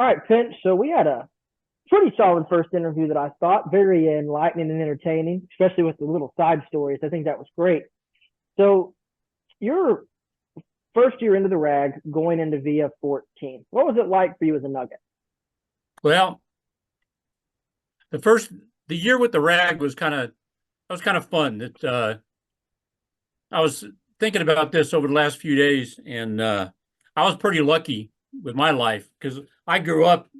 All right, Finch. So we had a pretty solid first interview that I thought very enlightening and entertaining, especially with the little side stories. I think that was great. So your first year into the RAG, going into VF-14, what was it like for you as a Nugget? Well, the year with the rag was kind of fun. I was thinking about this over the last few days, and I was pretty lucky with my life because I grew up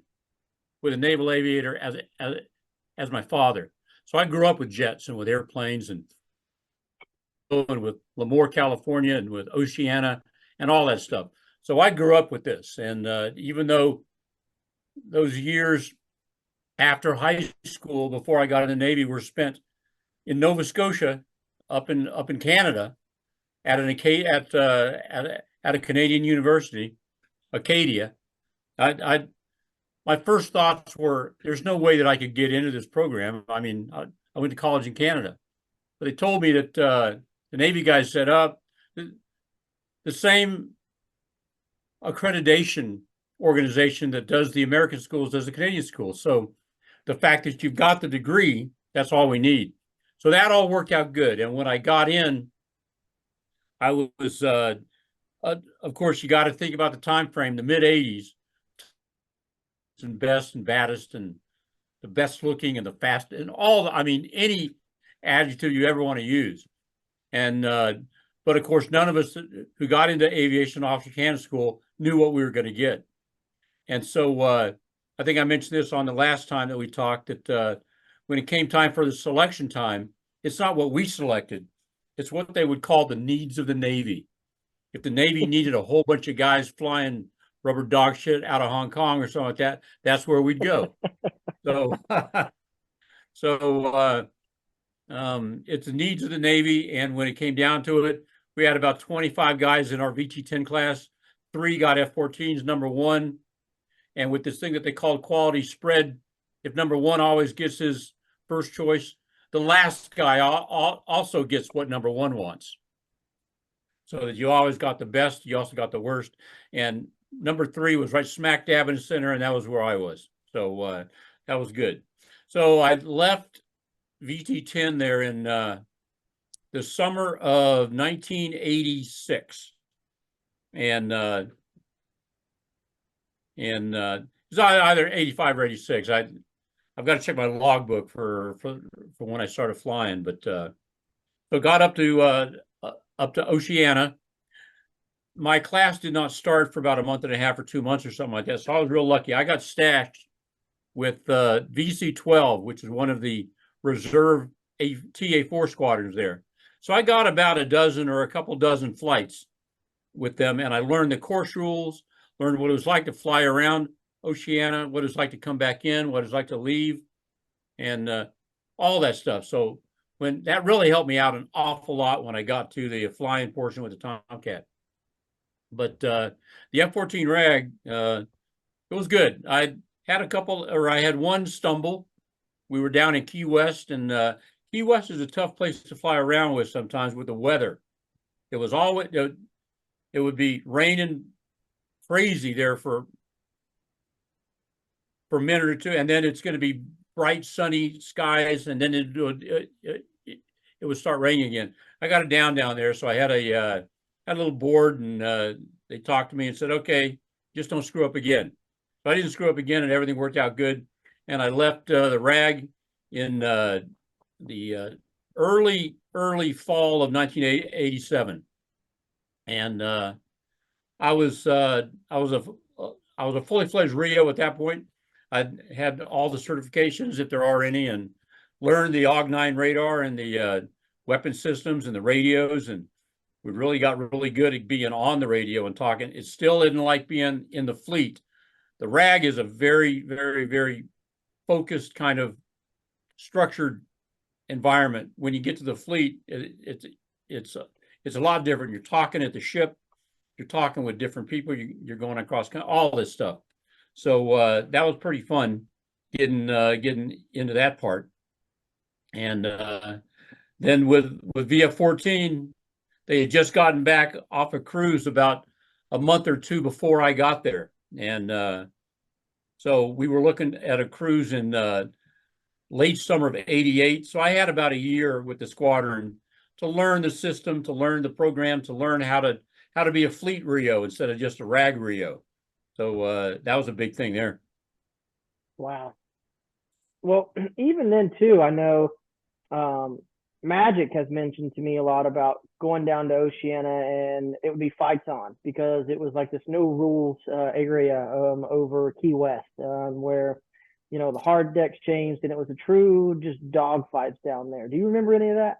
with a naval aviator as my father. So I grew up with jets and with airplanes and with Lemoore, California, and with Oceania and all that stuff. So I grew up with this, and even though those years after high school, before I got in the Navy, were spent in Nova Scotia, up in Canada, at a Canadian university, Acadia. I my first thoughts were, "There's no way that I could get into this program." I mean, I went to college in Canada, but they told me that the Navy guys set up the same accreditation organization that does the American schools does the Canadian schools. So the fact that you've got the degree, that's all we need. So that all worked out good. And when I got in, I was, of course, you got to think about the time frame, the mid '80s, and best and baddest and the best looking and the fast and all. I mean, any adjective you ever want to use. And but of course, none of us who got into aviation officer candidate school knew what we were going to get. And so I think I mentioned this on the last time that we talked, that when it came time for the selection time, it's not what we selected. It's what they would call the needs of the Navy. If the Navy needed a whole bunch of guys flying rubber dog shit out of Hong Kong or something like that, that's where we'd go. So, so it's the needs of the Navy. And when it came down to it, we had about 25 guys in our VT-10 class. 3 got F-14s, number 1. And with this thing that they call quality spread, if number 1 always gets his first choice, the last guy also gets what number 1 wants. So that you always got the best, you also got the worst. And number 3 was right smack dab in the center, and that was where I was. So that was good. So I left VT-10 there in the summer of 1986. And it's either 85 or 86. I've got to check my logbook for when I started flying, but so got up to Oceania. My class did not start for about a month and a half or 2 months or something like that. So I was real lucky. I got stashed with VC-12, which is one of the reserve TA-4 squadrons there. So I got about a dozen or a couple dozen flights with them, and I learned the course rules, learned what it was like to fly around Oceania, what it's like to come back in, what it's like to leave, and all that stuff. So when that really helped me out an awful lot when I got to the flying portion with the Tomcat. But the F-14 RAG, it was good. I had one stumble. We were down in Keywest, and Keywest is a tough place to fly around with sometimes with the weather. It was always, it would be raining crazy there for a minute or two, and then it's going to be bright sunny skies, and then it would start raining again. I got it down there, so I had a little board, and they talked to me and said, "Okay, just don't screw up again." So I didn't screw up again, and everything worked out good. And I left the RAG in the early fall of 1987, and I was a fully fledged RIO at that point. I had all the certifications, if there are any, and learned the AUG-9 radar and the weapon systems and the radios, and we really got really good at being on the radio and talking. It still isn't like being in the fleet. The RAG is a very, very, very focused kind of structured environment. When you get to the fleet, it's a lot different. You're talking at the ship, you're talking with different people, you're going across all this stuff. So that was pretty fun getting into that part. And then with VF-14, they had just gotten back off a cruise about a month or two before I got there. And So we were looking at a cruise in late summer of '88. So I had about a year with the squadron to learn the system, to learn the program, to learn how to be a fleet RIO instead of just a RAG RIO. So that was a big thing there. Wow. Well, even then too, I know Magic has mentioned to me a lot about going down to Oceania, and it would be fights on because it was like this no rules area over Keywest, where the hard decks changed and it was a true just dogfights down there. Do you remember any of that?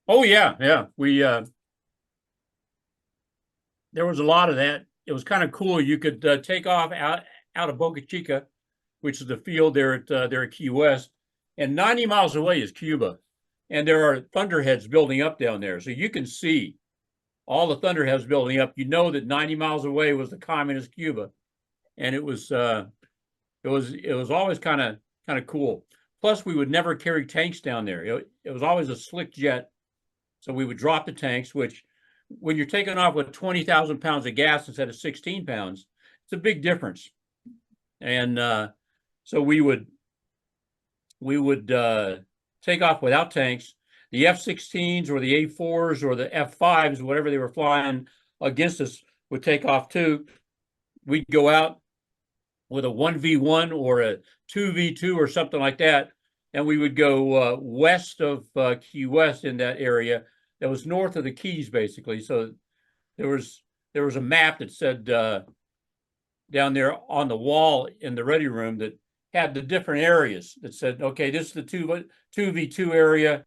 Oh yeah, yeah. We there was a lot of that. It was kind of cool. You could take off out of Boca Chica, which is the field there at Key West, and 90 miles away is Cuba, and there are thunderheads building up down there, so you can see all the thunderheads building up. You know that 90 miles away was the communist Cuba, and it was always kind of cool. Plus, we would never carry tanks down there. It was always a slick jet, so we would drop the tanks, which when you're taking off with 20,000 pounds of gas instead of 16 pounds, it's a big difference. And so we would take off without tanks. The F-16s or the A4s or the F-5s, whatever they were flying against us, would take off too. We'd go out with a 1v1 or a 2v2 or something like that, and we would go west of Key West in that area that was north of the Keys, basically. So there was a map that said down there on the wall in the ready room that had the different areas that said, okay, this is the 2v2 area,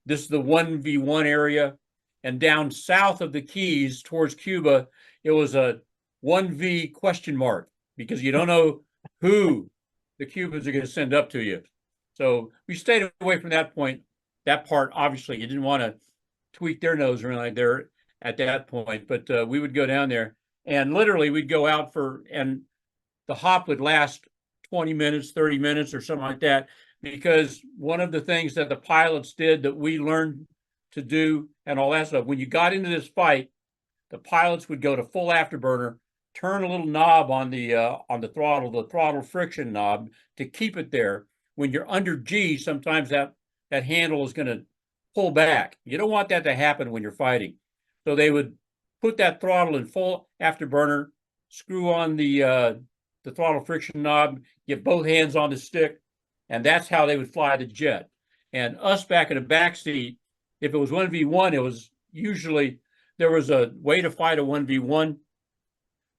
this is the 1v1 area, and down south of the Keys towards Cuba, it was a 1v question mark because you don't know who the Cubans are going to send up to you. So we stayed away from that part. Obviously, you didn't want to tweak their nose or anything like there at that point, but we would go down there and literally we'd go out and the hop would last 20 minutes, 30 minutes or something like that, because one of the things that the pilots did that we learned to do and all that stuff, when you got into this fight, the pilots would go to full afterburner, turn a little knob on the throttle friction knob to keep it there. When you're under G, sometimes that handle is going to pull back. You don't want that to happen when you're fighting. So they would put that throttle in full afterburner, screw on the throttle friction knob, get both hands on the stick, and that's how they would fly the jet. And us back in the back seat, if it was 1v1, it was usually there was a way to fight a 1v1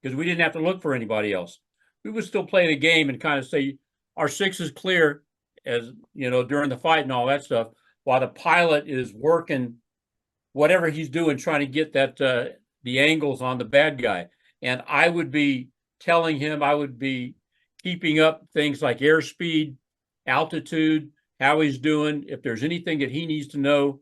because we didn't have to look for anybody else. We would still play the game and kind of say our six is clear, as during the fight and all that stuff, while the pilot is working whatever he's doing, trying to get that the angles on the bad guy. And I would be telling him, I would be keeping up things like airspeed, altitude, how he's doing. If there's anything that he needs to know,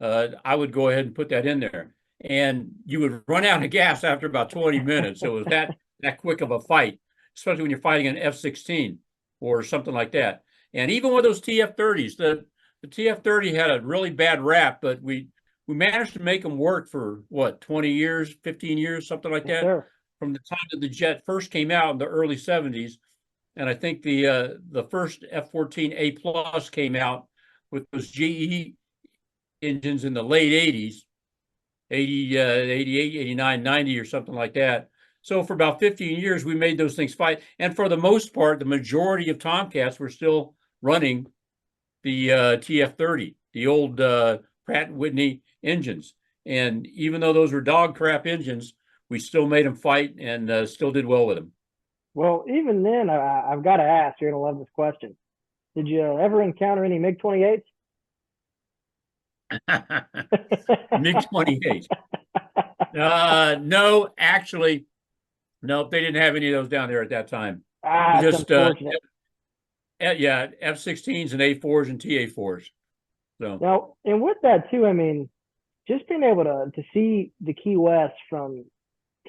I would go ahead and put that in there. And you would run out of gas after about 20 minutes. So it was that quick of a fight, especially when you're fighting an F-16 or something like that. And even with those TF-30s, the TF-30 had a really bad rap, but we managed to make them work for what, 20 years, 15 years, something like that, Sure. From the time that the jet first came out in the early 70s. And I think the first F-14 A+ came out with those GE engines in the late 80s, 80, 88, 89, 90 or something like that. So for about 15 years, we made those things fight. And for the most part, the majority of Tomcats were still running the TF-30, the old Pratt & Whitney engines. And even though those were dog crap engines, we still made them fight and still did well with them. Well, even then, I've got to ask, you're going to love this question. Did you ever encounter any MiG-28s? MiG-28. No, actually, no, they didn't have any of those down there at that time. Just unfortunate. Yeah, F-16s and A4s and TA4s. So now, and with that too, I mean, just being able to see the Key West from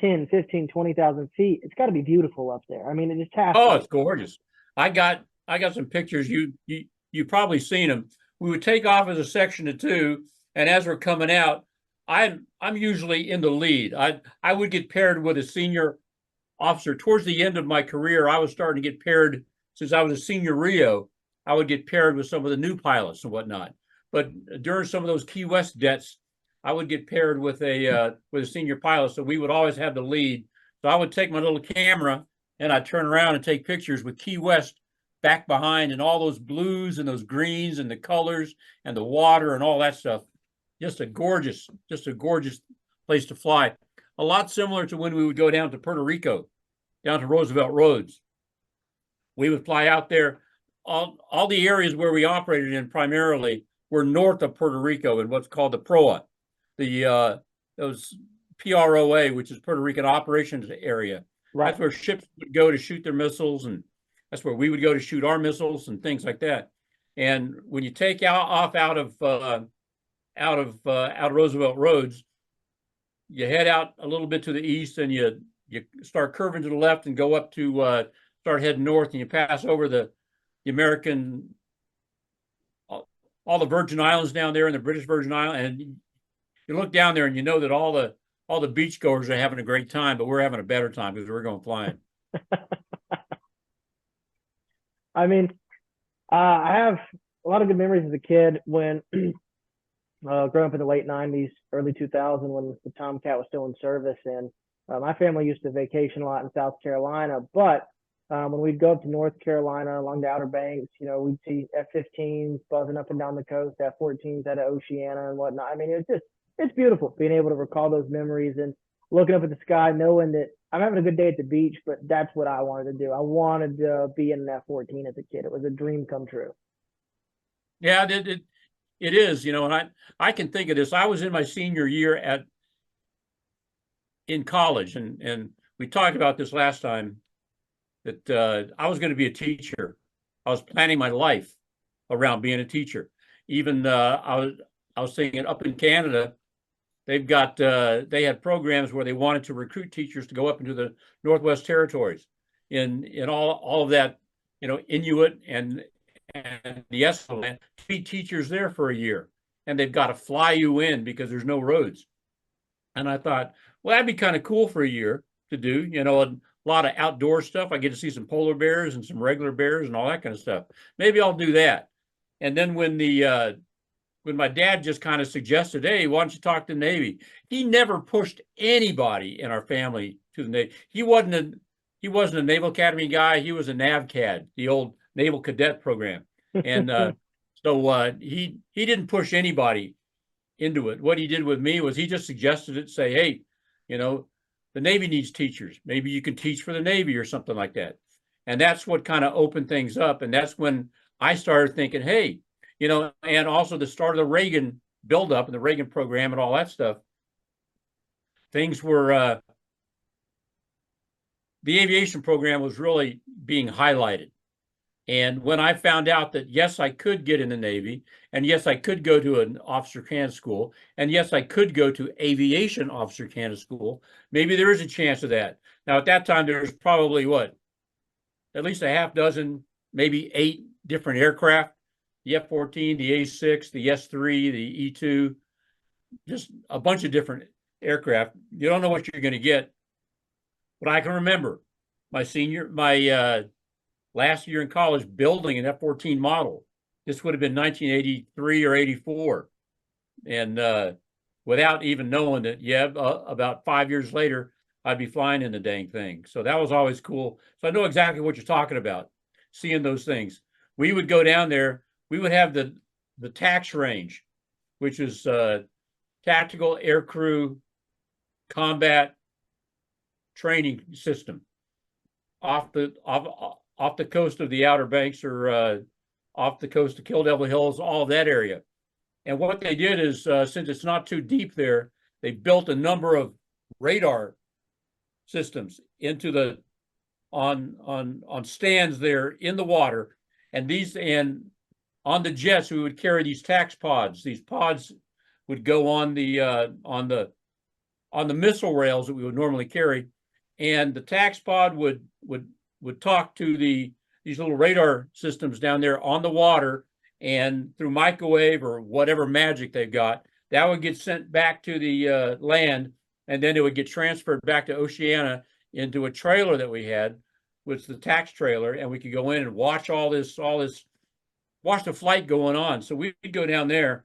10, 15, 20,000 feet, it's got to be beautiful up there. I mean, it just has. Oh, it's gorgeous. I got some pictures. You probably seen them. We would take off as a section of two, and as we're coming out, I'm usually in the lead. I would get paired with a senior officer, towards the end of my career, I was starting to get paired, since I was a senior RIO, I would get paired with some of the new pilots and whatnot. But during some of those Keywest debts, I would get paired with a senior pilot. So we would always have the lead. So I would take my little camera and I'd turn around and take pictures with Keywest back behind, and all those blues and those greens and the colors and the water and all that stuff. Just a gorgeous place to fly. A lot similar to when we would go down to Puerto Rico, down to Roosevelt Roads. We would fly out there. All the areas where we operated in primarily were north of Puerto Rico in what's called the PROA, those PROA, which is Puerto Rican Operations Area. Right. That's where ships would go to shoot their missiles, and that's where we would go to shoot our missiles and things like that. And when you take off out of Roosevelt Roads, you head out a little bit to the east, and you start curving to the left and go up to start heading north, and you pass over the American, all the Virgin Islands down there, and the British Virgin Islands, and you look down there and you know that all the beachgoers are having a great time, but we're having a better time because we're going flying. I mean, I have a lot of good memories as a kid when growing up in the late 90s, early 2000s, when the Tomcat was still in service. And my family used to vacation a lot in South Carolina, but when we'd go up to North Carolina along the Outer Banks, you know, we'd see F-14s buzzing up and down the coast, F-14s out of Oceania and whatnot. I mean, it's beautiful being able to recall those memories and looking up at the sky, knowing that I'm having a good day at the beach, but that's what I wanted to do. I wanted to be in an F-14 as a kid. It was a dream come true. Yeah, it is, you know, and I can think of this. I was in my senior year in college, and we talked about this last time, that I was going to be a teacher. I was planning my life around being a teacher. Even I was thinking up in Canada, they've got they had programs where they wanted to recruit teachers to go up into the Northwest Territories in all of that, you know, Inuit and the Eskimo land, to be teachers there for a year, and they've got to fly you in because there's no roads. And I thought, well, that'd be kind of cool for a year to do, you know, a lot of outdoor stuff. I get to see some polar bears and some regular bears and all that kind of stuff. Maybe I'll do that. And then when my dad just kind of suggested, hey, why don't you talk to the Navy? He never pushed anybody in our family to the Navy. He wasn't a Naval Academy guy. He was a NAVCAD, the old Naval Cadet program. And so he didn't push anybody into it. What he did with me was he just suggested it, say, hey, you know, the Navy needs teachers. Maybe you can teach for the Navy or something like that. And that's what kind of opened things up. And that's when I started thinking, hey, you know, and also the start of the Reagan buildup and the Reagan program and all that stuff. Things were, the aviation program was really being highlighted. And when I found out that, yes, I could get in the Navy, and yes, I could go to an officer candidate school, and yes, I could go to aviation officer candidate school, maybe there is a chance of that. Now, at that time, there's probably at least a half dozen, maybe 8 different aircraft, the F-14, the A-6, the S-3, the E-2, just a bunch of different aircraft. You don't know what you're going to get. But I can remember my last year in college building an F-14 model. This would have been 1983 or 84. And without even knowing that, about 5 years later, I'd be flying in the dang thing. So that was always cool. So I know exactly what you're talking about, seeing those things. We would go down there. We would have the TAX range, which is Tactical Aircrew Combat Training System, off the coast of the Outer Banks, or off the coast of Kill Devil Hills, all of that area. And what they did is, since it's not too deep there, they built a number of radar systems into on stands there in the water, and on the jets we would carry these tax pods. These pods would go on the missile rails that we would normally carry, and the tax pod would talk to these little radar systems down there on the water, and through microwave or whatever magic they've got, that would get sent back to the land, and then it would get transferred back to Oceania into a trailer that we had, was the tax trailer, and we could go in and watch watch the flight going on. So we'd go down there,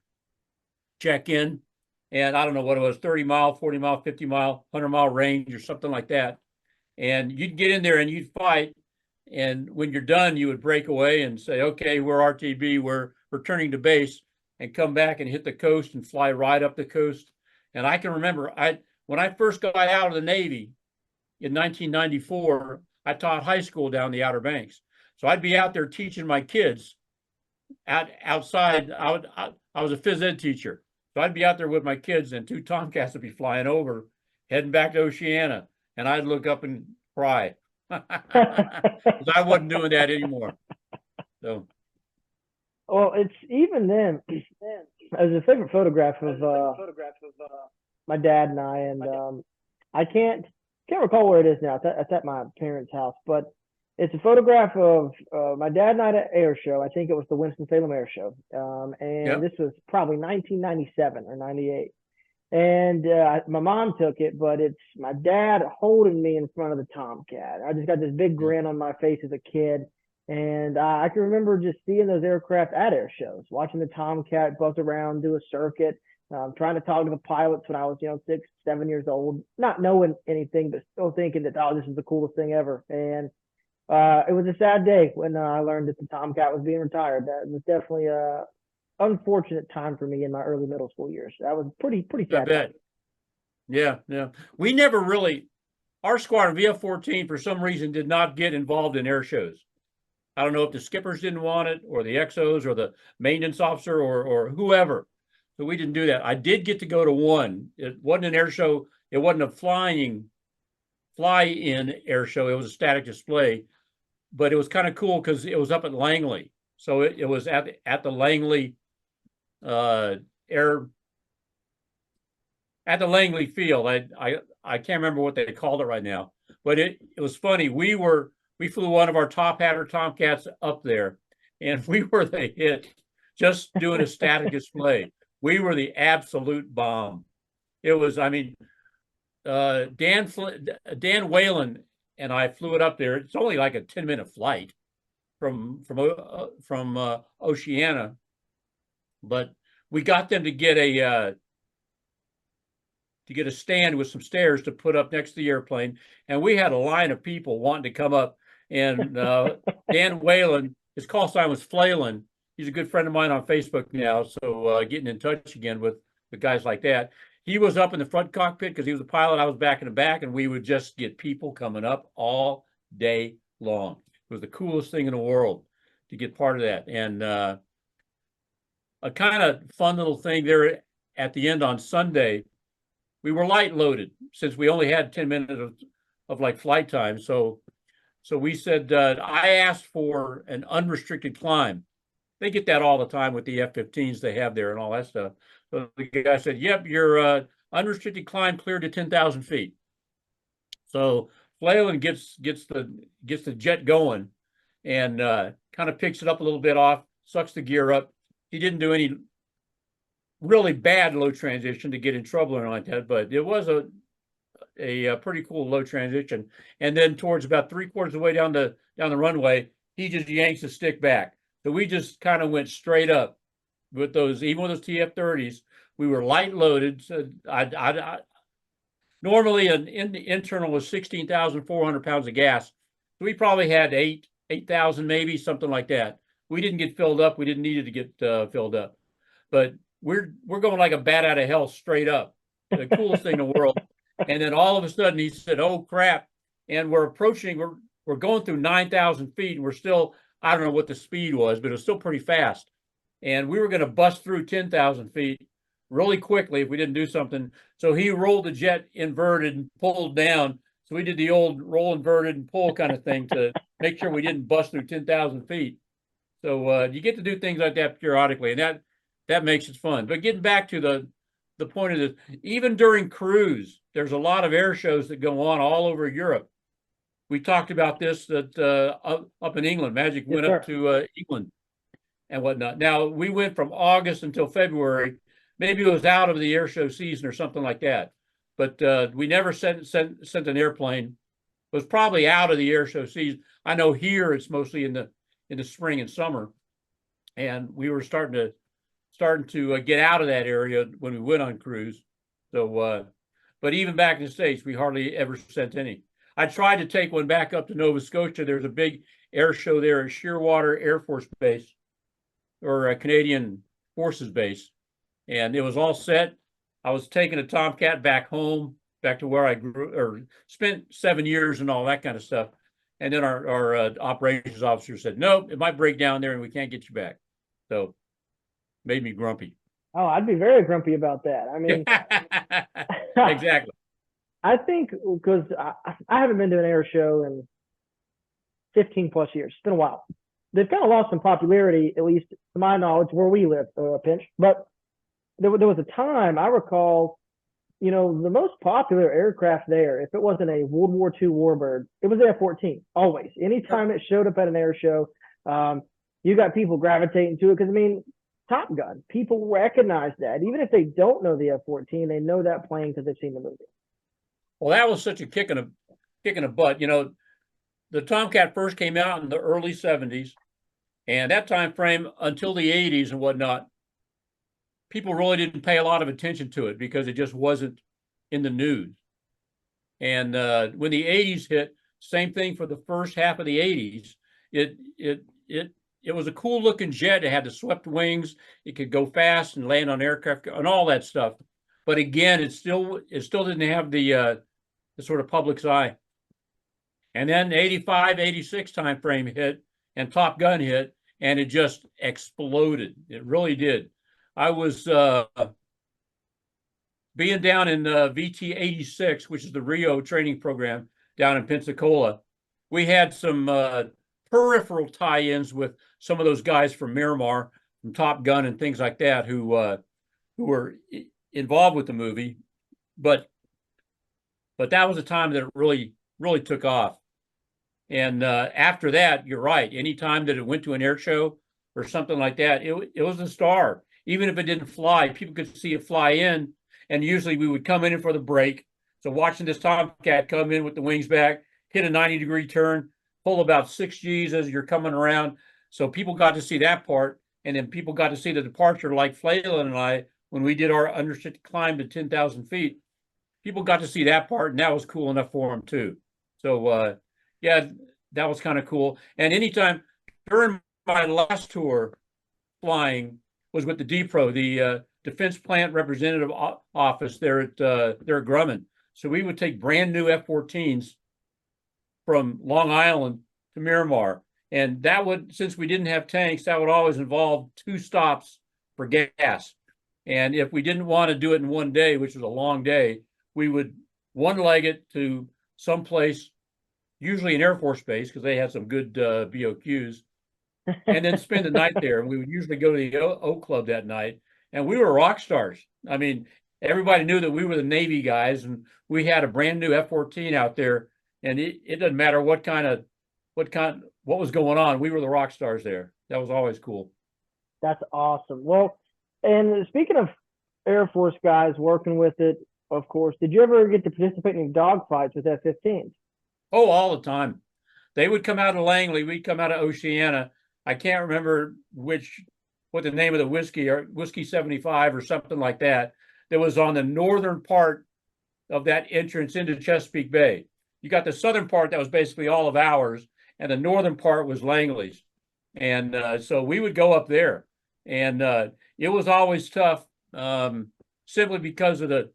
check in, and I don't know what it was, 30 mile, 40 mile, 50 mile, 100-mile range or something like that. And you'd get in there and you'd fight. And when you're done, you would break away and say, okay, we're RTB, we're returning to base, and come back and hit the coast and fly right up the coast. And I can remember when I first got out of the Navy in 1994, I taught high school down the Outer Banks. So I'd be out there teaching my kids outside. I was a phys ed teacher. So I'd be out there with my kids, and 2 Tomcats would be flying over, heading back to Oceania. And I'd look up and cry. Because I wasn't doing that anymore. So, well, it's even then. There's a favorite photograph of my dad and I, and I can't recall where it is now. It's at my parents' house, but it's a photograph of my dad and I at an air show. I think it was the Winston-Salem Air Show, and yep. This was probably 1997 or 98. And my mom took it, but it's my dad holding me in front of the Tomcat. I just got this big grin on my face as a kid. And I can remember just seeing those aircraft at air shows, watching the Tomcat buzz around, do a circuit, trying to talk to the pilots when I was, 6, 7 years old, not knowing anything, but still thinking that, oh, this is the coolest thing ever. And it was a sad day when I learned that the Tomcat was being retired. That was definitely a unfortunate time for me in my early middle school years. That was pretty sad. I bet. Yeah. We never really, our squadron, VF-14, for some reason, did not get involved in air shows. I don't know if the skippers didn't want it, or the XOs, or the maintenance officer, or whoever. So we didn't do that. I did get to go to one. It wasn't an air show. It wasn't a fly-in air show. It was a static display, but it was kind of cool because it was up at Langley. So it was at the Langley at the Langley field. I can't remember what they called it right now, but it was funny. We flew one of our Tophatters Tomcats up there, and we were the hit just doing a static display. We were the absolute bomb. It was, Dan Whalen and I flew it up there. It's only like a 10-minute flight from Oceania, but we got them to get a stand with some stairs to put up next to the airplane, and we had a line of people wanting to come up. And Dan Whalen, his call sign was Flailin. He's a good friend of mine on Facebook now, so getting in touch again with guys like that. He was up in the front cockpit because he was a pilot. I was back in the back, and we would just get people coming up all day long. It was the coolest thing in the world to get part of that. And a kind of fun little thing there at the end on Sunday, we were light loaded since we only had 10 minutes of like flight time. So we said, I asked for an unrestricted climb. They get that all the time with the F-15s they have there and all that stuff. So the guy said, yep, your unrestricted climb cleared to 10,000 feet. So Flailin gets the jet going and kind of picks it up a little bit off, sucks the gear up. He didn't do any really bad low transition to get in trouble or anything like that, but it was a pretty cool low transition. And then towards about 3/4 of the way down the runway, he just yanks the stick back. So we just kind of went straight up with those, even with those TF-30s. We were light loaded. So normally an internal was 16,400 pounds of gas. So we probably had 8,000 maybe, something like that. We didn't get filled up. We didn't need it to get filled up. But we're going like a bat out of hell straight up. The coolest thing in the world. And then all of a sudden he said, oh crap. And we're going through 9,000 feet, and we're still, I don't know what the speed was, but it was still pretty fast. And we were going to bust through 10,000 feet really quickly if we didn't do something. So he rolled the jet inverted and pulled down. So we did the old roll inverted and pull kind of thing to make sure we didn't bust through 10,000 feet. So you get to do things like that periodically, and that makes it fun. But getting back to the point of this, even during cruise, there's a lot of air shows that go on all over Europe. We talked about this up in England. Magic went up to England and whatnot. Now, we went from August until February. Maybe it was out of the air show season or something like that. But we never sent an airplane was probably out of the air show season. I know here it's mostly in the spring and summer, and we were starting to get out of that area when we went on cruise. So, but even back in the States, we hardly ever sent any. I tried to take one back up to Nova Scotia. There's a big air show there at Shearwater Air Force Base, or a Canadian Forces Base, and it was all set. I was taking a Tomcat back home, back to where I grew or spent 7 years and all that kind of stuff. And then our operations officer said, nope, it might break down there and we can't get you back. So made me grumpy. Oh, I'd be very grumpy about that. I mean, exactly. I think because I haven't been to an air show in 15 plus years. It's been a while. They've kind of lost some popularity, at least to my knowledge, where we live, Pinch. But there was a time I recall, you know, the most popular aircraft there, if it wasn't a World War II warbird, it was the F-14. Always. Anytime it showed up at an air show, you got people gravitating to it because, I mean, Top Gun, people recognize that. Even if they don't know the F-14, they know that plane because they've seen the movie. Well, that was such a kick in the butt. You know, the Tomcat first came out in the early 70s, and that time frame until the 80s and whatnot, people really didn't pay a lot of attention to it because it just wasn't in the news. And when the 80s hit, same thing for the first half of the 80s. It was a cool looking jet. It had the swept wings. It could go fast and land on aircraft and all that stuff. But again, it still didn't have the sort of public's eye. And then 85, 86 time frame hit and Top Gun hit, and it just exploded. It really did. I was being down in VT-86, which is the RIO training program down in Pensacola. We had some peripheral tie-ins with some of those guys from Miramar, from Top Gun and things like that, who were involved with the movie. But that was a time that it really took off. And after that, you're right. Anytime that it went to an air show or something like that, it was a star. Even if it didn't fly, people could see it fly in. And usually we would come in for the break. So watching this Tomcat come in with the wings back, hit a 90-degree turn, pull about 6 Gs as you're coming around. So people got to see that part. And then people got to see the departure, like Flayland and I, when we did our unrestricted climb to 10,000 feet. People got to see that part, and that was cool enough for them too. So yeah, that was kind of cool. And anytime during my last tour flying was with the DPRO, the Defense Plant Representative Office there at Grumman. So we would take brand new F-14s from Long Island to Miramar. And that would, since we didn't have tanks, that would always involve 2 stops for gas. And if we didn't want to do it in one day, which was a long day, we would one-leg it to someplace, usually an Air Force base, because they had some good BOQs, and then spend the night there. And we would usually go to the O Club that night. And we were rock stars. I mean, everybody knew that we were the Navy guys, and we had a brand new F-14 out there. And it doesn't matter what was going on. We were the rock stars there. That was always cool. That's awesome. Well, and speaking of Air Force guys working with it, of course, did you ever get to participate in dogfights with F-15s? Oh, all the time. They would come out of Langley. We'd come out of Oceania. I can't remember what the name of the whiskey, or Whiskey 75 or something like that, that was on the northern part of that entrance into Chesapeake Bay. You got the southern part that was basically all of ours, and the northern part was Langley's. And so we would go up there. And it was always tough, simply because of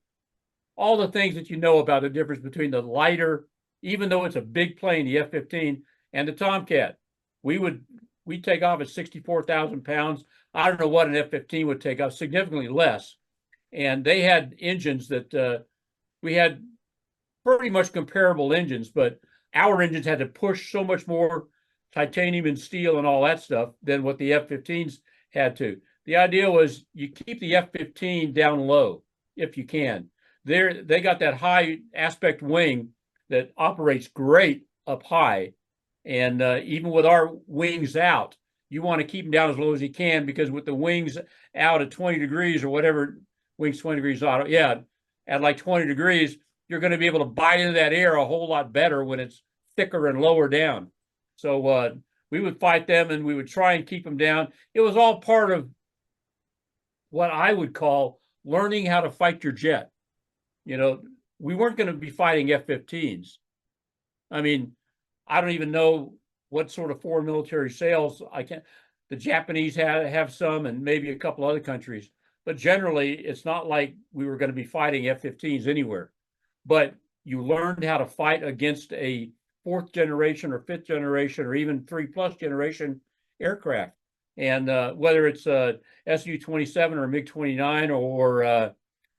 all the things that you know about the difference between the lighter, even though it's a big plane, the F-15, and the Tomcat. We'd take off at 64,000 pounds. I don't know what an F-15 would take off, significantly less. And they had engines that we had pretty much comparable engines, but our engines had to push so much more titanium and steel and all that stuff than what the F-15s had to. The idea was you keep the F-15 down low if you can. They got that high aspect wing that operates great up high. And even with our wings out, you want to keep them down as low as you can, because with the wings out at 20 degrees or whatever, wings 20 degrees out, yeah, at like 20 degrees, you're going to be able to bite into that air a whole lot better when it's thicker and lower down. So we would fight them and we would try and keep them down. It was all part of what I would call learning how to fight your jet. You know, we weren't going to be fighting F-15s. I mean, I don't even know what sort of foreign military sales the Japanese have some, and maybe a couple other countries, but generally it's not like we were going to be fighting F-15s anywhere. But you learned how to fight against a fourth generation or fifth generation or even 3+ generation aircraft. And whether it's Su-27 or MiG-29 or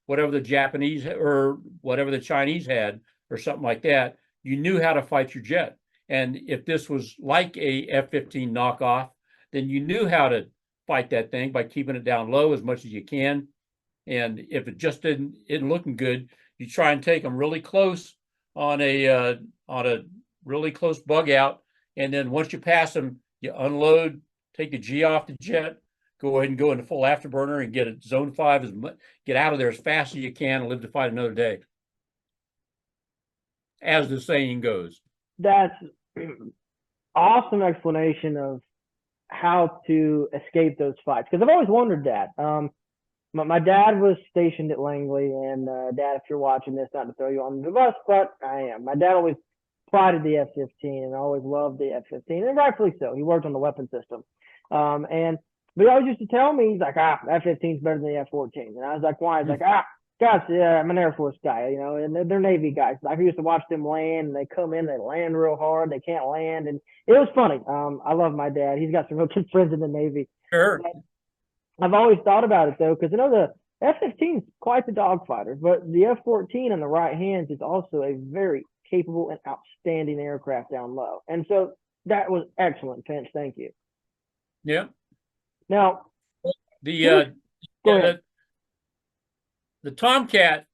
whatever the Japanese or whatever the Chinese had or something like that, you knew how to fight your jet. And if this was like a F-15 knockoff, then you knew how to fight that thing by keeping it down low as much as you can. And if it just isn't looking good, you try and take them really close on a really close bug out. And then once you pass them, you unload, take the G off the jet, go ahead and go into full afterburner and get it zone 5, get out of there as fast as you can and live to fight another day, as the saying goes. That's awesome explanation of how to escape those fights, because I've always wondered that. My dad was stationed at Langley, and Dad, if you're watching this, not to throw you on the bus, but I am. My dad always prided the F-15 and always loved the F-15, and rightfully so. He worked on the weapon system, but he always used to tell me, he's like, F-15 is better than the F-14, and I was like, why? He's like, gosh, yeah, I'm an Air Force guy, you know, and they're Navy guys. I used to watch them land, and they come in, they land real hard, they can't land, and it was funny. I love my dad. He's got some real good friends in the Navy. Sure. But I've always thought about it, though, because I know the F-15 is quite the dogfighter, but the F-14 in the right hands is also a very capable and outstanding aircraft down low. And so that was excellent, Finch. Thank you. Yeah. Now, the go ahead. The Tomcat,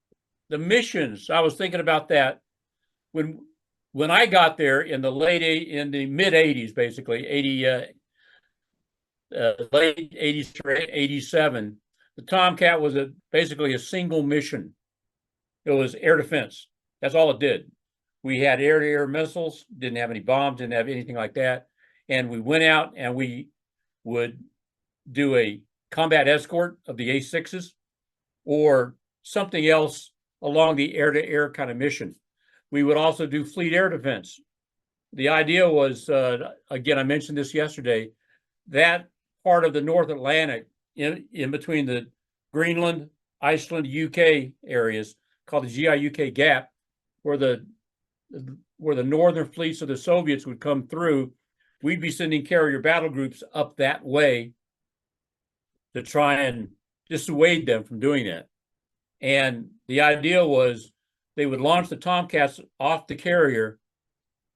the missions, I was thinking about that when I got there in the mid 80s, basically late 80s to 87. The Tomcat was basically a single mission. It was air defense. That's all it did. We had air-to-air missiles, didn't have any bombs, didn't have anything like that. And we went out and we would do a combat escort of the A6s or something else along the air-to-air kind of mission. We would also do fleet air defense. The idea was, again, I mentioned this yesterday, that part of the North Atlantic in between the Greenland, Iceland, UK areas called the GI-UK gap, where the northern fleets of the Soviets would come through, we'd be sending carrier battle groups up that way to try and dissuade them from doing that. And the idea was they would launch the Tomcats off the carrier.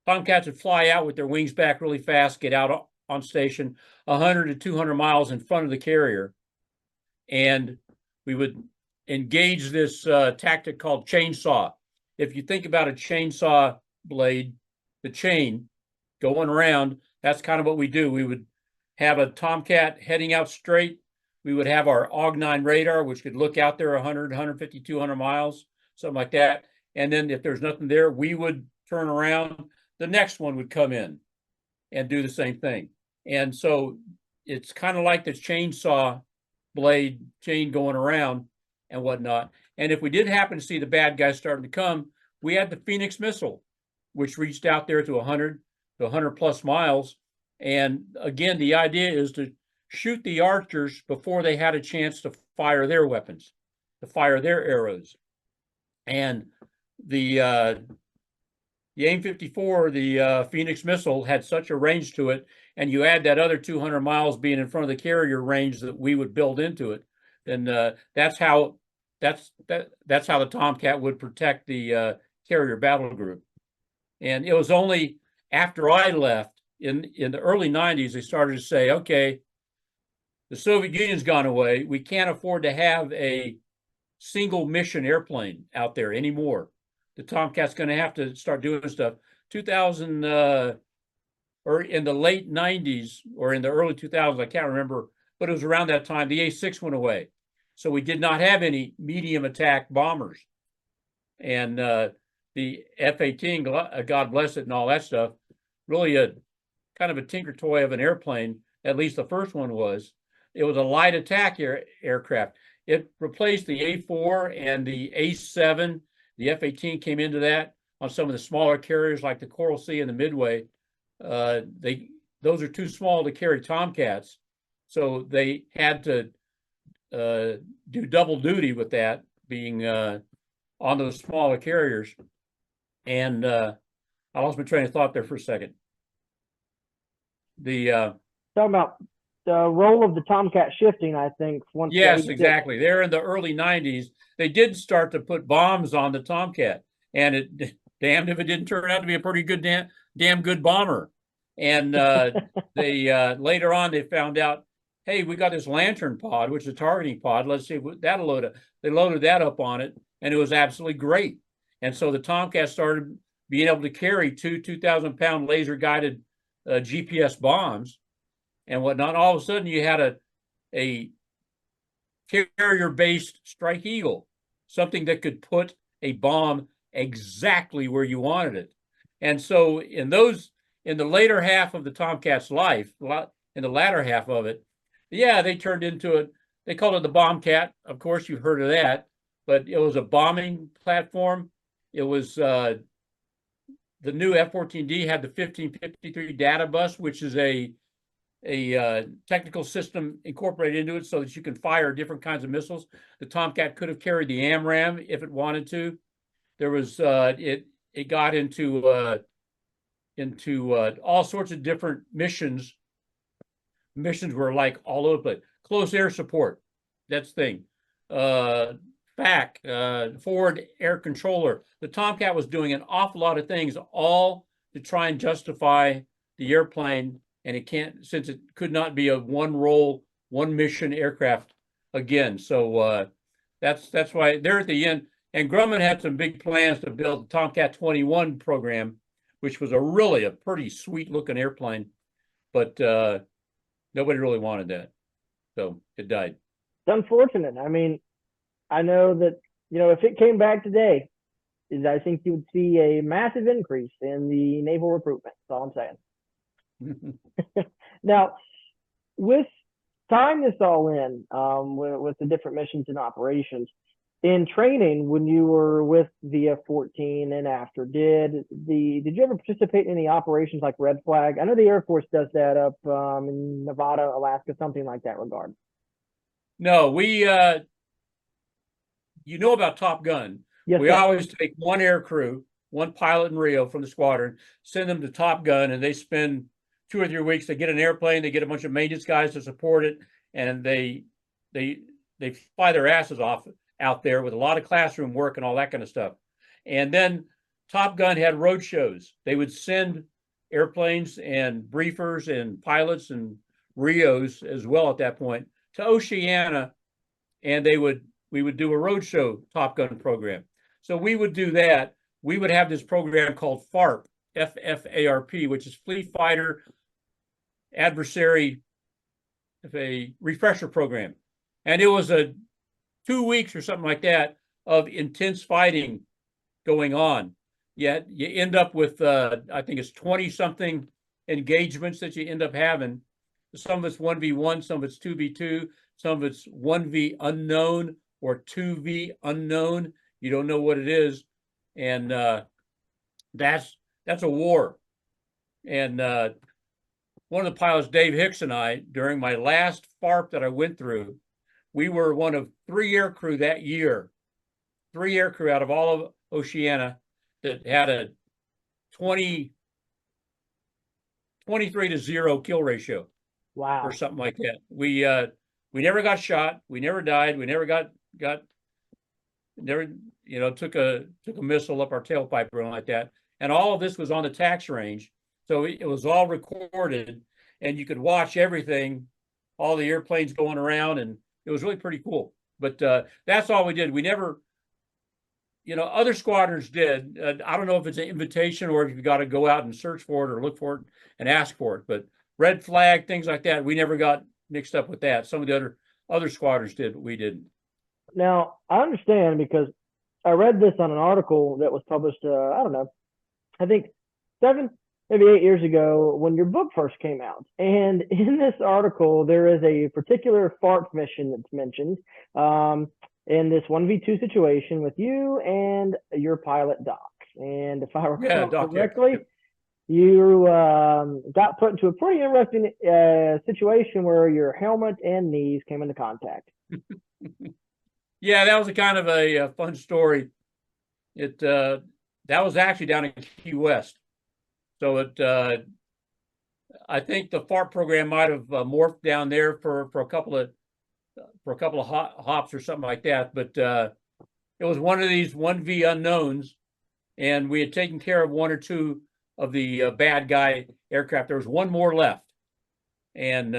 Tomcats would fly out with their wings back really fast, get out on station 100 to 200 miles in front of the carrier. And we would engage this tactic called chainsaw. If you think about a chainsaw blade, the chain going around, that's kind of what we do. We would have a Tomcat heading out straight. We would have our AUG-9 radar, which could look out there 100, 150, 200 miles, something like that. And then if there's nothing there, we would turn around. The next one would come in and do the same thing. And so it's kind of like this chainsaw blade chain going around and whatnot. And if we did happen to see the bad guys starting to come, we had the Phoenix missile, which reached out there to 100 to 100 plus miles. And again, the idea is to shoot the archers before they had a chance to fire their weapons, to fire their arrows. And the AIM-54, the Phoenix missile, had such a range to it, and you add that other 200 miles being in front of the carrier range that we would build into it, then that's how the Tomcat would protect the carrier battle group. And it was only after I left in the early 90s, they started to say, okay, the Soviet Union's gone away. We can't afford to have a single mission airplane out there anymore. The Tomcat's going to have to start doing stuff. 2000 or in the late 90s or in the early 2000s, I can't remember, but it was around that time the A6 went away. So we did not have any medium attack bombers. And the F-18, God bless it and all that stuff, really a kind of a tinker toy of an airplane, at least the first one was. It was a light attack aircraft. It replaced the A4 and the A7. The F-18 came into that on some of the smaller carriers like the Coral Sea and the Midway. Those are too small to carry Tomcats, so they had to do double duty with that, being on those smaller carriers. And I lost my train of thought there for a second. The talking about the role of the Tomcat shifting, I think. Yes, exactly. They're in the early 90s. They did start to put bombs on the Tomcat, and it damned if it didn't turn out to be a pretty good damn good bomber. And they later on they found out, hey, we got this lantern pod, which is a targeting pod. Let's see what that'll load up. They loaded that up on it, and it was absolutely great. And so the Tomcat started being able to carry 2,000-pound laser guided GPS bombs and whatnot. All of a sudden, you had a carrier-based Strike Eagle, something that could put a bomb exactly where you wanted it. And so in the later half of the Tomcat's life, in the latter half of it, yeah, they turned into it. They called it the Bombcat. Of course, you've heard of that, but it was a bombing platform. It was the new F-14D had the 1553 data bus, which is a technical system incorporated into it so that you can fire different kinds of missiles. The Tomcat could have carried the AMRAAM if it wanted to. There was it got into all sorts of different missions. Missions were like all over the place. Close air support, that's the thing. FAC, forward air controller. The Tomcat was doing an awful lot of things, all to try and justify the airplane. And it can't, since it could not be a one role, one mission aircraft again. So that's why they're at the end. And Grumman had some big plans to build the Tomcat 21 program, which was really a pretty sweet looking airplane, but nobody really wanted that. So it died. It's unfortunate. I mean, I know that, if it came back today, I think you would see a massive increase in the naval recruitment. That's all I'm saying. Now, with tying this all in, with the different missions and operations, in training when you were with VF-14 and after, did you ever participate in any operations like Red Flag? I know the Air Force does that up in Nevada, Alaska, something like that regard. No, we about Top Gun. Yes, we sir. Always take one air crew, one pilot in RIO from the squadron, send them to Top Gun, and they spend 2 or 3 weeks. They get an airplane, they get a bunch of maintenance guys to support it, and they fly their asses off out there with a lot of classroom work and all that kind of stuff. And then Top Gun had road shows. They would send airplanes and briefers and pilots and RIOs as well at that point to Oceania, and we would do a road show Top Gun program. So we would do that. We would have this program called FARP, FFARP, which is Fleet Fighter Adversary Refresher Program. And it was 2 weeks or something like that of intense fighting going on. Yet you end up with, I think it's 20-something engagements that you end up having. Some of it's 1v1, some of it's 2v2, some of it's 1v unknown or 2v unknown. You don't know what it is. And that's a war. And one of the pilots, Dave Hicks, and I, during my last FARP that I went through, we were one of 3 aircrew that year, 3 aircrew out of all of Oceania that had a 23-0 kill ratio. Wow. Or something like that. We never got shot. We never died. We never took a missile up our tailpipe or anything like that. And all of this was on the tax range. So it was all recorded, and you could watch everything, all the airplanes going around, and it was really pretty cool. But that's all we did. We never, other squadrons did. I don't know if it's an invitation or if you got to go out and search for it or look for it and ask for it. But Red Flag, things like that, we never got mixed up with that. Some of the other squadrons did, but we didn't. Now, I understand because I read this on an article that was published, I don't know, I think 7, maybe 8 years ago when your book first came out. And in this article, there is a particular fart mission that's mentioned in this 1v2 situation with you and your pilot, Doc. And if I recall correctly, you got put into a pretty interesting situation where your helmet and knees came into contact. Yeah, that was a kind of a fun story. It that was actually down in Keywest. So I think the FARP program might have morphed down there for a couple of hops or something like that. But it was one of these 1v unknowns, and we had taken care of 1 or 2 of the bad guy aircraft. There was 1 more left, and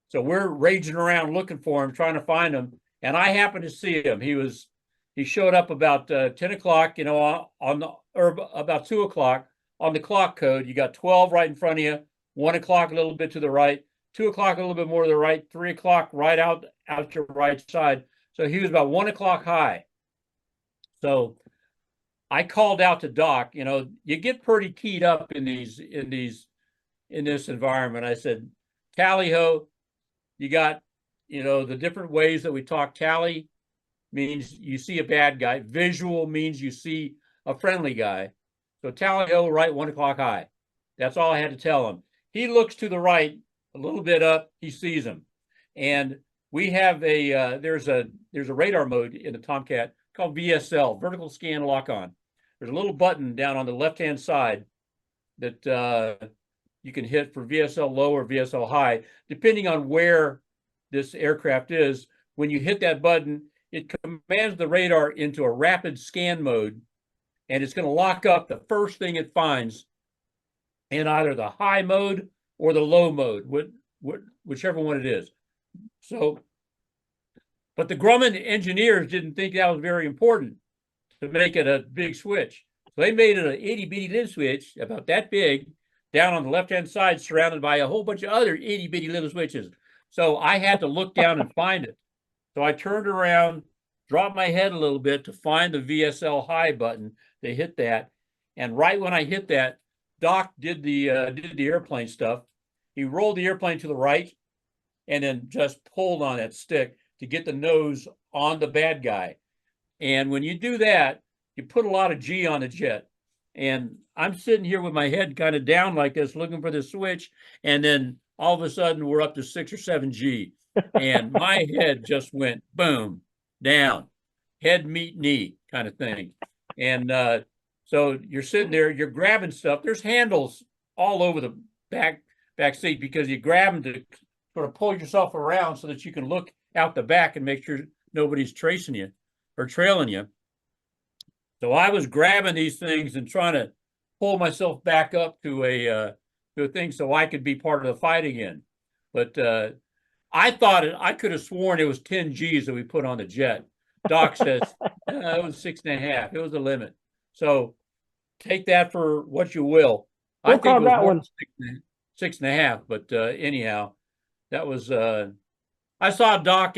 so we're raging around looking for him, trying to find him. And I happened to see him. He showed up about 10 o'clock, you know, or about 2 o'clock on the clock code. You got 12 right in front of you, 1 o'clock a little bit to the right, 2 o'clock a little bit more to the right, 3 o'clock right out your right side. So he was about 1 o'clock high. So I called out to Doc. You know, you get pretty keyed up in this environment. I said, tally-ho, you got, you know, the different ways that we talk. Tally means you see a bad guy. Visual means you see a friendly guy. So tally-ho, right, 1 o'clock high. That's all I had to tell him. He looks to the right, a little bit up, he sees him. And we have there's a radar mode in the Tomcat called VSL, vertical scan lock on. There's a little button down on the left-hand side that you can hit for VSL low or VSL high, depending on where this aircraft is. When you hit that button, it commands the radar into a rapid scan mode, and it's going to lock up the first thing it finds in either the high mode or the low mode, whichever one it is. So, but the Grumman engineers didn't think that was very important to make it a big switch. So they made it an itty-bitty little switch, about that big, down on the left-hand side, surrounded by a whole bunch of other itty-bitty little switches. So I had to look down and find it. So I turned around, dropped my head a little bit to find the VSL high button. They hit that. And right when I hit that, Doc did the airplane stuff. He rolled the airplane to the right and then just pulled on that stick to get the nose on the bad guy. And when you do that, you put a lot of G on the jet. And I'm sitting here with my head kind of down like this, looking for the switch. And then all of a sudden, we're up to 6 or 7 G. And my head just went boom, down, head meet knee kind of thing. And so you're sitting there, you're grabbing stuff. There's handles all over the back seat because you grab them to sort of pull yourself around so that you can look out the back and make sure nobody's tracing you or trailing you. So I was grabbing these things and trying to pull myself back up to a thing so I could be part of the fight again. But I could have sworn it was 10 Gs that we put on the jet. Doc says it was 6.5. It was the limit. So take that for what you will. We'll I think it was that more one 6.5. But anyhow, that was. I saw Doc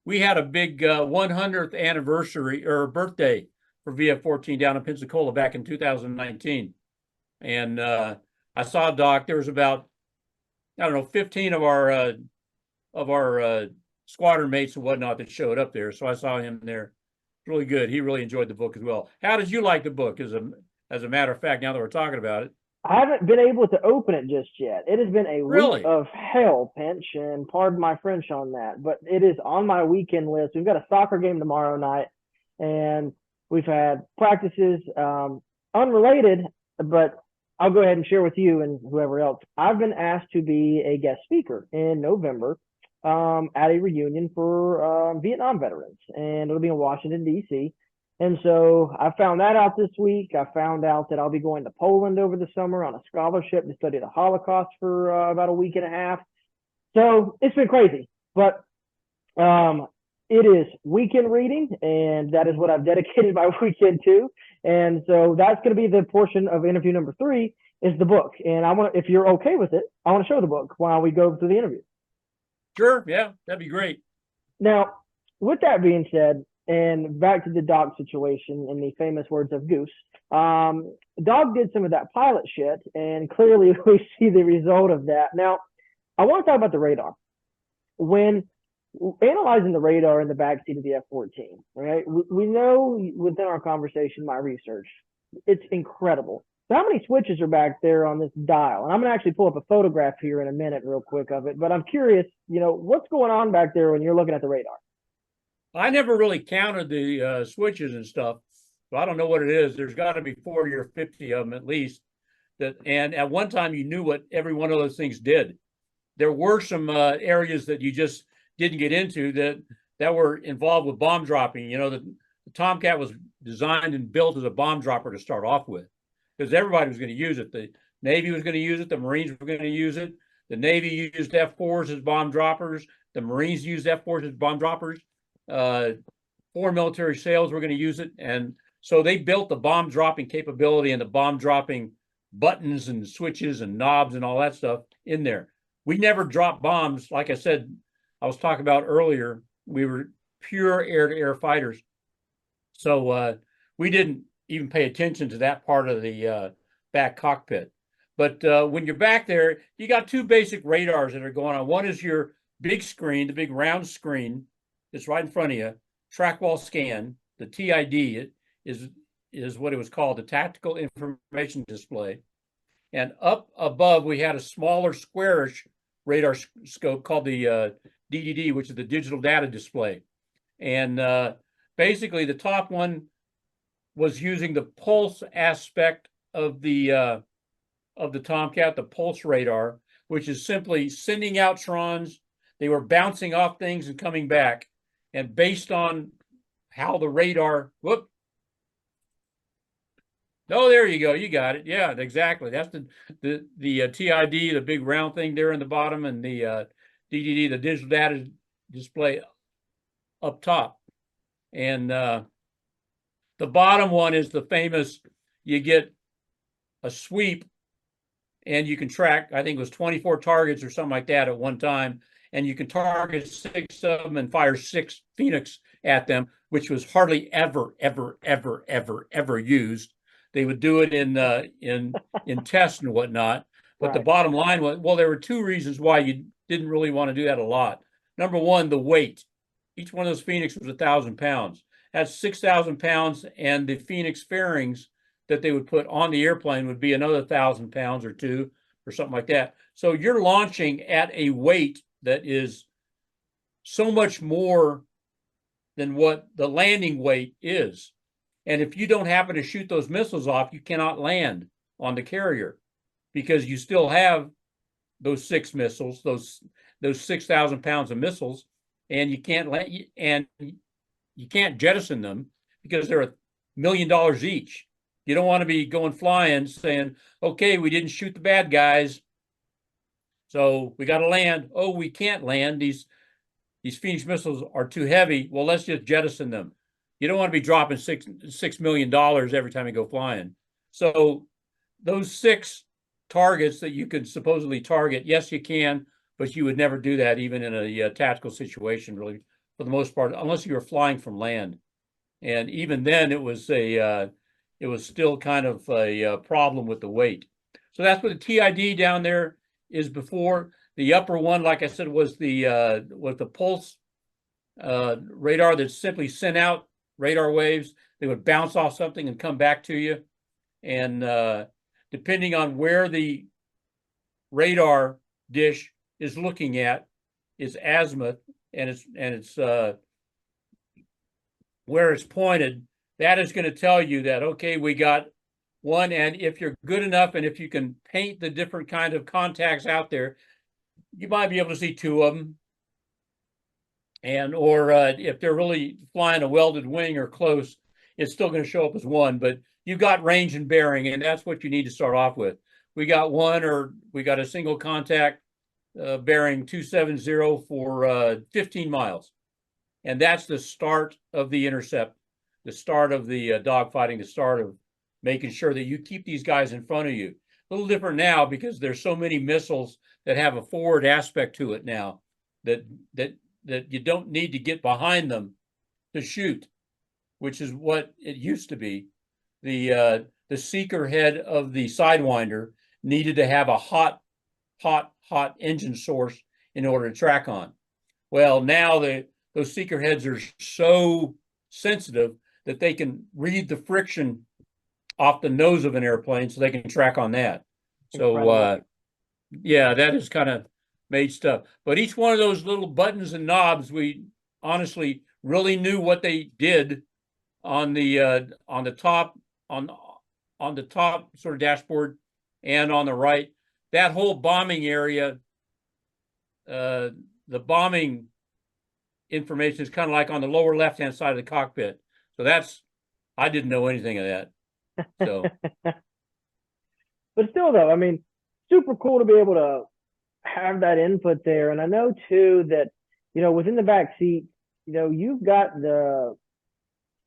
we had a big 100th anniversary or birthday for VF-14 down in Pensacola back in 2019, and I saw Doc. There was about, I don't know, 15 of our squadron mates and whatnot that showed up there. So I saw him there. Really good. He really enjoyed the book as well. How did you like the book? As a matter of fact, now that we're talking about it, I haven't been able to open it just yet. It has been a Really? week of hell, Pinch, and pardon my French on that, but it is on my weekend list. We've got a soccer game tomorrow night, and we've had practices unrelated, but I'll go ahead and share with you and whoever else. I've been asked to be a guest speaker in November at a reunion for Vietnam veterans, and it'll be in Washington, D.C. And so I found that out this week. I found out that I'll be going to Poland over the summer on a scholarship to study the Holocaust for about a week and a half. So it's been crazy, but it is weekend reading, and that is what I've dedicated my weekend to. And so that's going to be the portion of interview number 3 is the book. And I want to, if you're okay with it, I want to show the book while we go through the interview. Sure. Yeah, that'd be great. Now, with that being said, And back to the dog situation, in the famous words of Goose, Dog did some of that pilot shit, and clearly we see the result of that. Now, I want to talk about the radar. When analyzing the radar in the backseat of the F-14, right? We know within our conversation, my research, it's incredible. So how many switches are back there on this dial? And I'm going to actually pull up a photograph here in a minute real quick of it, but I'm curious, what's going on back there when you're looking at the radar? I never really counted the switches and stuff, so I don't know what it is. There's got to be 40 or 50 of them at least. And at one time, you knew what every one of those things did. There were some areas that you just didn't get into that were involved with bomb dropping. The Tomcat was designed and built as a bomb dropper to start off with, because everybody was going to use it. The Navy was going to use it. The Marines were going to use it. The Navy used F-4s as bomb droppers. The Marines used F-4s as bomb droppers. Foreign military sales were going to use it. And so they built the bomb dropping capability and the bomb dropping buttons and switches and knobs and all that stuff in there. We never dropped bombs. Like I said, I was talking about earlier, we were pure air-to-air fighters. So we didn't even pay attention to that part of the back cockpit. But when you're back there, you got two basic radars that are going on. One is your big screen, the big round screen that's right in front of you, track wall scan. The TID is what it was called, the Tactical Information Display. And up above, we had a smaller squarish radar scope called the DDD, which is the Digital Data Display. And basically, the top one was using the pulse aspect of the Tomcat, the pulse radar, which is simply sending out trons. They were bouncing off things and coming back. And based on how the radar, oh, there you go. You got it. Yeah, exactly. That's the TID, the big round thing there in the bottom, and the DDD, the digital data display up top. And the bottom one is the famous, you get a sweep and you can track, I think it was 24 targets or something like that at one time. And you can target 6 of them and fire 6 Phoenix at them, which was hardly ever used. They would do it in tests and whatnot. But right. The bottom line was, well, there were 2 reasons why you didn't really want to do that a lot. Number one, the weight. Each one of those Phoenix was 1,000 pounds. That's 6,000 pounds, and the Phoenix fairings that they would put on the airplane would be another 1,000 pounds or 2 or something like that. So you're launching at a weight that is so much more than what the landing weight is. And if you don't happen to shoot those missiles off, you cannot land on the carrier, because you still have those 6 missiles, those 6,000 pounds of missiles, and you can't land, and you can't jettison them because they're $1 million each. You don't want to be going flying saying, okay, we didn't shoot the bad guys, so we got to land. Oh, we can't land. These Phoenix missiles are too heavy. Well, let's just jettison them. You don't want to be dropping $6 million every time you go flying. So those 6 targets that you could supposedly target, yes, you can, but you would never do that even in a tactical situation, really, for the most part, unless you were flying from land. And even then, it was still kind of a problem with the weight. So that's what the TID down there is before. The upper one, like I said, was the pulse radar that simply sent out radar waves. They would bounce off something and come back to you. And depending on where the radar dish is looking at, is azimuth, and it's where it's pointed, that is going to tell you that, okay, we got one. And if you're good enough, and if you can paint the different kind of contacts out there, you might be able to see 2 of them. And or if they're really flying a welded wing or close, it's still going to show up as 1. But you've got range and bearing, and that's what you need to start off with. We got 1, or we got a single contact bearing 270 for 15 miles. And that's the start of the intercept, the start of the dogfighting, the start of making sure that you keep these guys in front of you. A little different now because there's so many missiles that have a forward aspect to it now that you don't need to get behind them to shoot. which is what it used to be. The seeker head of the Sidewinder needed to have a hot engine source in order to track on. Well, now those seeker heads are so sensitive that they can read the friction off the nose of an airplane, so they can track on that. So yeah, that is kind of made stuff. But each one of those little buttons and knobs, we honestly really knew what they did on the top sort of dashboard and on the right. That whole bombing area, the bombing information is kind of like on the lower left-hand side of the cockpit. So I didn't know anything of that. So, but still, though, I mean, super cool to be able to have that input there. And I know too that, within the back seat, you've got the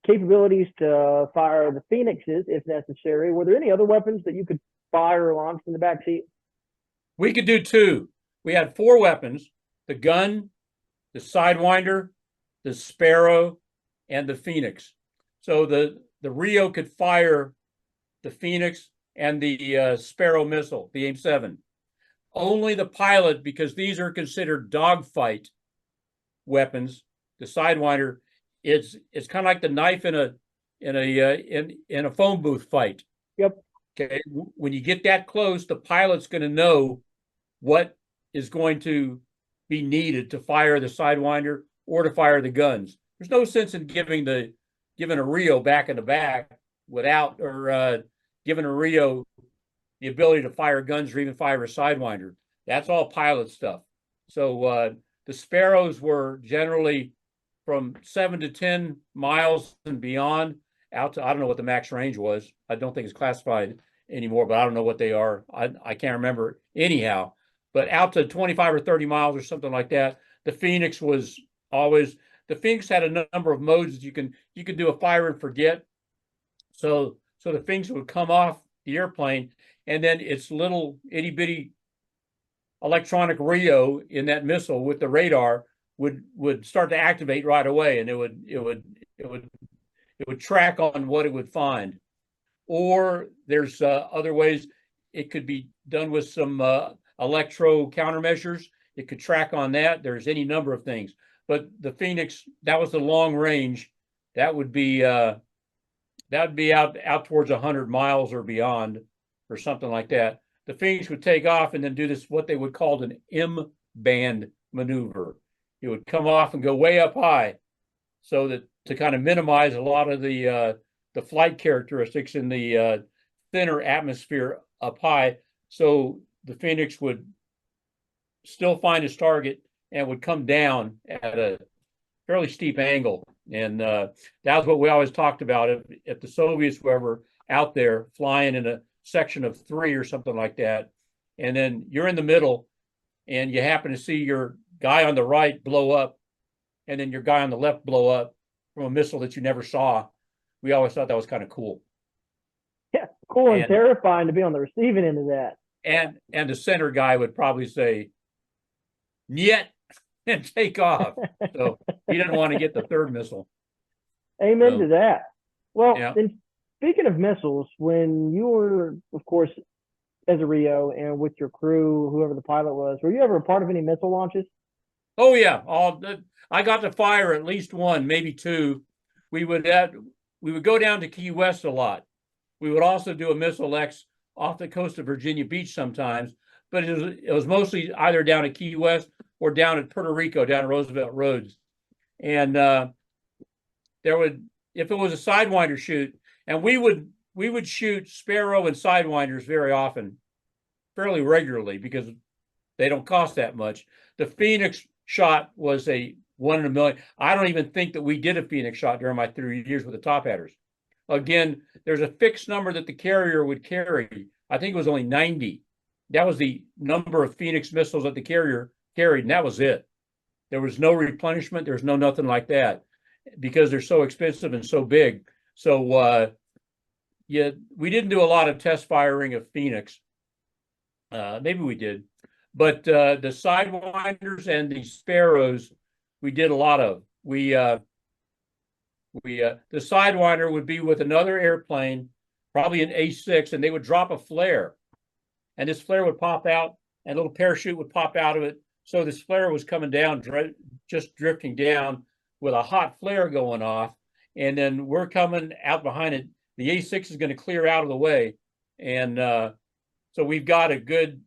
capabilities to fire the Phoenixes if necessary. Were there any other weapons that you could fire or launch from the back seat? We could do two. We had 4 weapons: the gun, the Sidewinder, the Sparrow, and the Phoenix. So the RIO could fire the Phoenix and the Sparrow missile, the AIM-7. Only the pilot, because these are considered dogfight weapons. The Sidewinder, it's kind of like the knife in a phone booth fight. Yep. Okay. When you get that close, the pilot's going to know what is going to be needed to fire the Sidewinder or to fire the guns. There's no sense in giving a RIO back in the back without, or giving a RIO the ability to fire guns or even fire a Sidewinder. That's all pilot stuff. So the Sparrows were generally from 7 to 10 miles and beyond, out to, I don't know what the max range was. I don't think it's classified anymore, but I don't know what they are. I can't remember anyhow. But out to 25 or 30 miles or something like that. The Phoenix was always, the Phoenix had a number of modes that you could do a fire and forget. So the Phoenix would come off the airplane, and then its little itty bitty electronic RIO in that missile with the radar would start to activate right away, and it would track on what it would find. Or there's other ways it could be done with some electro countermeasures. It could track on that. There's any number of things. But the Phoenix, that was the long range. That would be out towards 100 miles or beyond, or something like that. The Phoenix would take off and then do this, what they would call an M-band maneuver. It would come off and go way up high, so that to kind of minimize a lot of the flight characteristics in the thinner atmosphere up high. So the Phoenix would still find its target and would come down at a fairly steep angle. And that was what we always talked about. If the Soviets were ever out there flying in a section of 3 or something like that, and then you're in the middle and you happen to see your guy on the right blow up and then your guy on the left blow up from a missile that you never saw, we always thought that was kind of cool. Yeah, cool and terrifying to be on the receiving end of that. And the center guy would probably say, "Niet," and take off. So he didn't want to get the third missile. Amen to that. Well, yeah. And speaking of missiles, when you were, of course, as a RIO and with your crew, whoever the pilot was, were you ever a part of any missile launches? Oh yeah, I got to fire at least 1, maybe 2. We would go down to Keywest a lot. We would also do a missile X off the coast of Virginia Beach sometimes, but it was mostly either down at Keywest or down at Puerto Rico, down at Roosevelt Roads. And if it was a Sidewinder shoot, and we would shoot Sparrow and Sidewinders very often, fairly regularly, because they don't cost that much. The Phoenix shot was a 1 in a million. I don't even think that we did a Phoenix shot during my 3 years with the Tophatters. Again, there's a fixed number that the carrier would carry. I think it was only 90. That was the number of Phoenix missiles that the carrier carried, and that was it. There was no replenishment. There's no nothing like that, because they're so expensive and so big. So yeah, we didn't do a lot of test firing of Phoenix. Maybe we did, but the Sidewinders and the Sparrows, we did a lot of. We The Sidewinder would be with another airplane, probably an A6, and they would drop a flare, and this flare would pop out, and a little parachute would pop out of it. So this flare was coming down, just drifting down with a hot flare going off, and then we're coming out behind it. The A6 is going to clear out of the way, and so we've got a good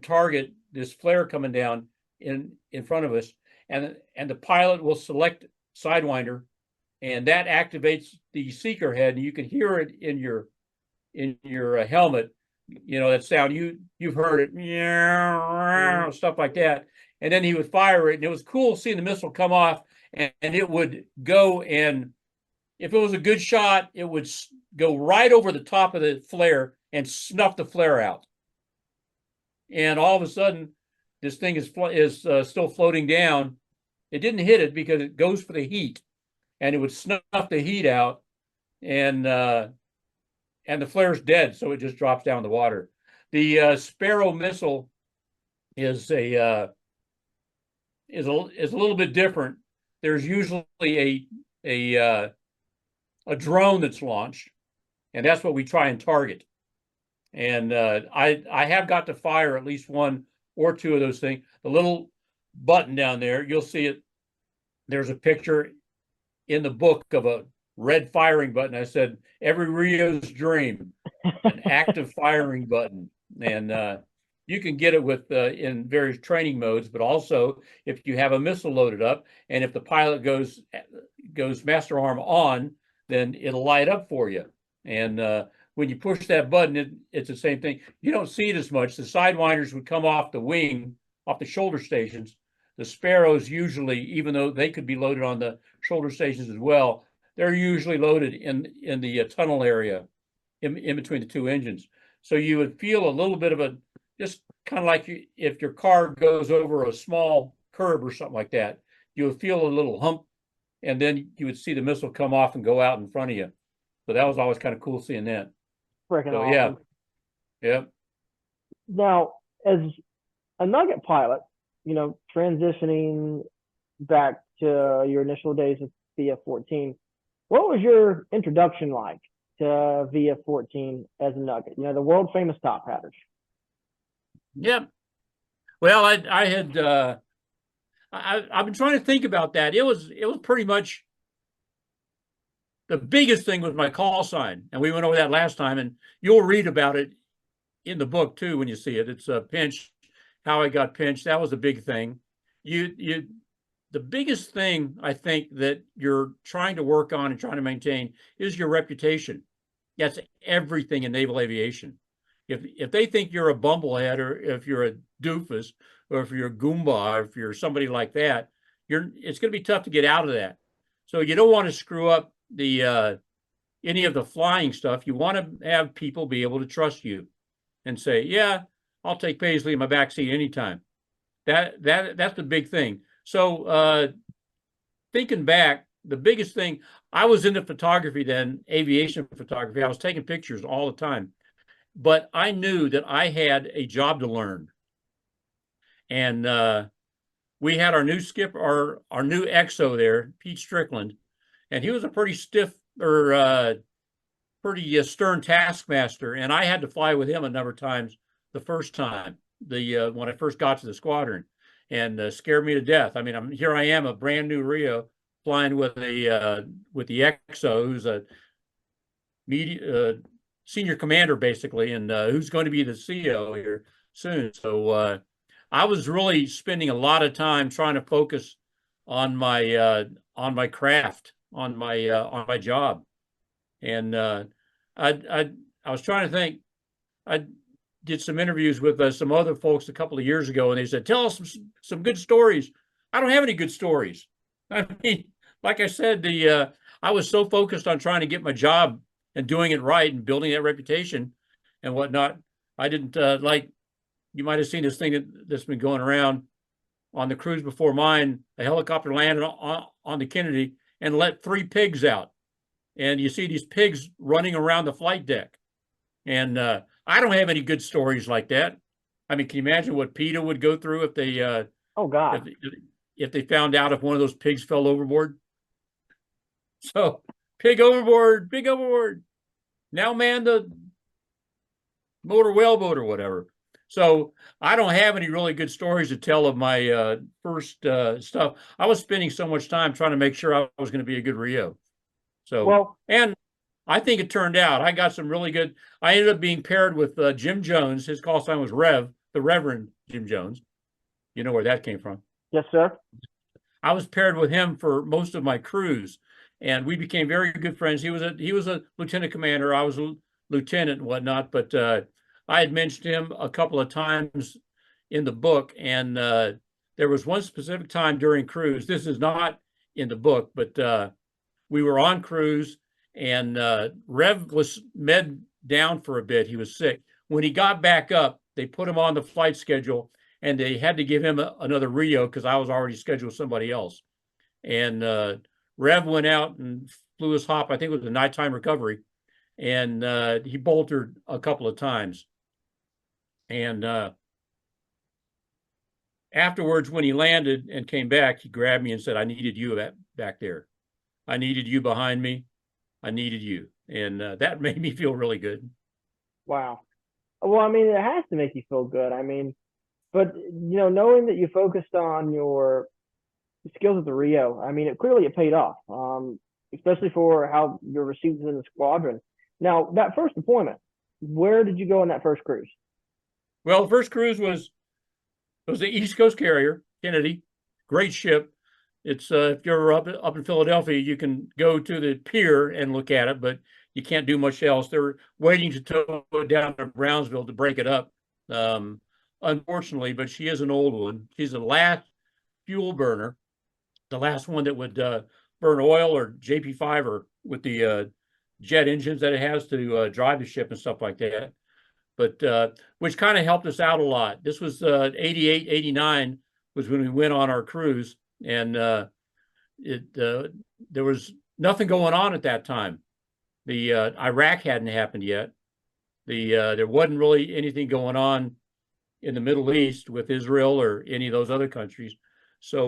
target. This flare coming down in front of us, and the pilot will select Sidewinder, and that activates the seeker head, and you can hear it in your helmet. You know that sound, you've heard it, stuff like that. And then he would fire it, and it was cool seeing the missile come off, and it would go, and if it was a good shot, it would go right over the top of the flare and snuff the flare out. And all of a sudden, this thing is still floating down. It didn't hit it because it goes for the heat, and it would snuff the heat out, and the flare's dead, so it just drops down the water. The Sparrow missile is a little bit different. There's usually a drone that's launched, and that's what we try and target. And I have got to fire at least one or two of those things. The little button down there, you'll see it. There's a picture in the book of a red firing button. I said, every RIO's dream, an active firing button. And you can get it with in various training modes, but also if you have a missile loaded up, and if the pilot goes master arm on, then it'll light up for you. And when you push that button, it's the same thing. You don't see it as much. The Sidewinders would come off the wing, off the shoulder stations. The Sparrows usually, even though they could be loaded on the shoulder stations as well, they're usually loaded in the tunnel area in between the two engines. So you would feel a little bit of just kind of like if your car goes over a small curb or something like that, you would feel a little hump, and then you would see the missile come off and go out in front of you. So that was always kind of cool seeing that. Freaking awesome. Yeah. Now, as a Nugget pilot, transitioning back to your initial days with VF-14, what was your introduction like to VF-14 as a Nugget? The world famous Tophatters. Yeah. Well, I had I've been trying to think about that. It was pretty much the biggest thing was my call sign, and we went over that last time, and you'll read about it in the book too when you see it. It's a pinch, how I got pinched. That was a big thing. The biggest thing I think that you're trying to work on and trying to maintain is your reputation. That's everything in naval aviation. If they think you're a bumblehead, or if you're a doofus, or if you're a goomba, or if you're somebody like that, it's going to be tough to get out of that. So you don't want to screw up the any of the flying stuff. You want to have people be able to trust you and say, yeah, I'll take Paisley in my backseat anytime. That's the big thing. So thinking back, the biggest thing, I was into photography then, aviation photography. I was taking pictures all the time, but I knew that I had a job to learn. And we had our new skipper, our new XO there, Pete Strickland, and he was a pretty stiff or pretty stern taskmaster. And I had to fly with him a number of times the first time, when I first got to the squadron, and scared me to death. I mean, here I am, a brand new RIO, flying with the XO, who's a senior commander basically, and who's going to be the CO here soon. So I was really spending a lot of time trying to focus on my craft, on my job, and I was trying to think. I did some interviews with some other folks a couple of years ago, and they said, "Tell us some good stories." I don't have any good stories. I mean, like I said, I was so focused on trying to get my job and doing it right and building that reputation and whatnot. I didn't like. You might have seen this thing that's been going around on the cruise before mine. A helicopter landed on the Kennedy and let 3 pigs out, and you see these pigs running around the flight deck. And I don't have any good stories like that. I mean, can you imagine what PETA would go through if they oh God, if they found out if one of those pigs fell overboard? So pig overboard, pig overboard. Now man the motor whaleboat or whatever. So I don't have any really good stories to tell of my first stuff. I was spending so much time trying to make sure I was going to be a good RIO. So, Well, and I think it turned out. I got some really good. I ended up being paired with Jim Jones. His call sign was Rev, the Reverend Jim Jones. You know where that came from. yes, sir. I was paired with him for most of my cruise, and we became very good friends. He was a lieutenant commander. I was a lieutenant and whatnot, but I had mentioned him a couple of times in the book, and there was one specific time during cruise. This is not in the book, but we were on cruise, and Rev was med down for a bit. He was sick. When he got back up, they put him on the flight schedule, and they had to give him another RIO because I was already scheduled with somebody else. And Rev went out and flew his hop. I think it was a nighttime recovery, and he bolted a couple of times. And afterwards, when he landed and came back, he grabbed me and said, "I needed you back there. I needed you behind me. I needed you." And that made me feel really good. Wow. Well, I mean, it has to make you feel good. I mean, but knowing that you focused on your skills at the RIO, I mean, it paid off, especially for how you're received in the squadron. Now, that first deployment, where did you go on that first cruise? Well, the first cruise was the East Coast Carrier, Kennedy, great ship. It's if you're up in Philadelphia, you can go to the pier and look at it, but you can't do much else. They're waiting to tow it down to Brownsville to break it up. Unfortunately, but she is an old one. She's the last fuel burner, the last one that would burn oil or JP5 or with the jet engines that it has to drive the ship and stuff like that. But which kind of helped us out a lot. This was 88, 89 was when we went on our cruise, and there was nothing going on at that time. The Iraq hadn't happened yet. There wasn't really anything going on in the Middle East with Israel or any of those other countries. So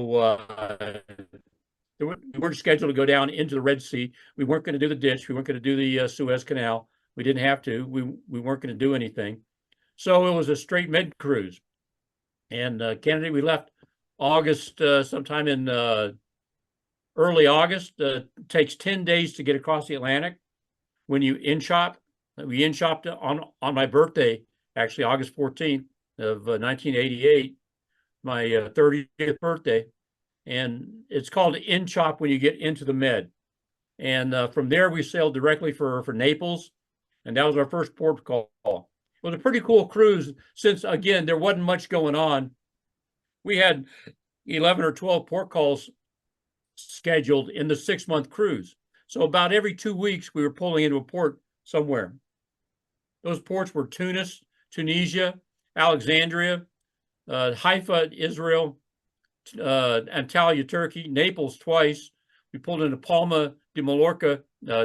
we weren't scheduled to go down into the Red Sea. We weren't going to do the ditch. We weren't going to do the Suez Canal. We didn't have to. We weren't going to do anything. So it was a straight med cruise. And Kennedy, we left August, sometime in early August. Takes 10 days to get across the Atlantic. When you in-shop, we in-shopped on my birthday, actually August 14th of 1988, my 30th birthday. And it's called in-chop when you get into the med. And from there, we sailed directly for Naples. And that was our first port call. It was a pretty cool cruise since, again, there wasn't much going on. We had 11 or 12 port calls scheduled in the 6-month cruise. So about every 2 weeks, we were pulling into a port somewhere. Those ports were Tunis, Tunisia, Alexandria, Haifa, Israel, Antalya, Turkey, Naples twice. We pulled into Palma de Mallorca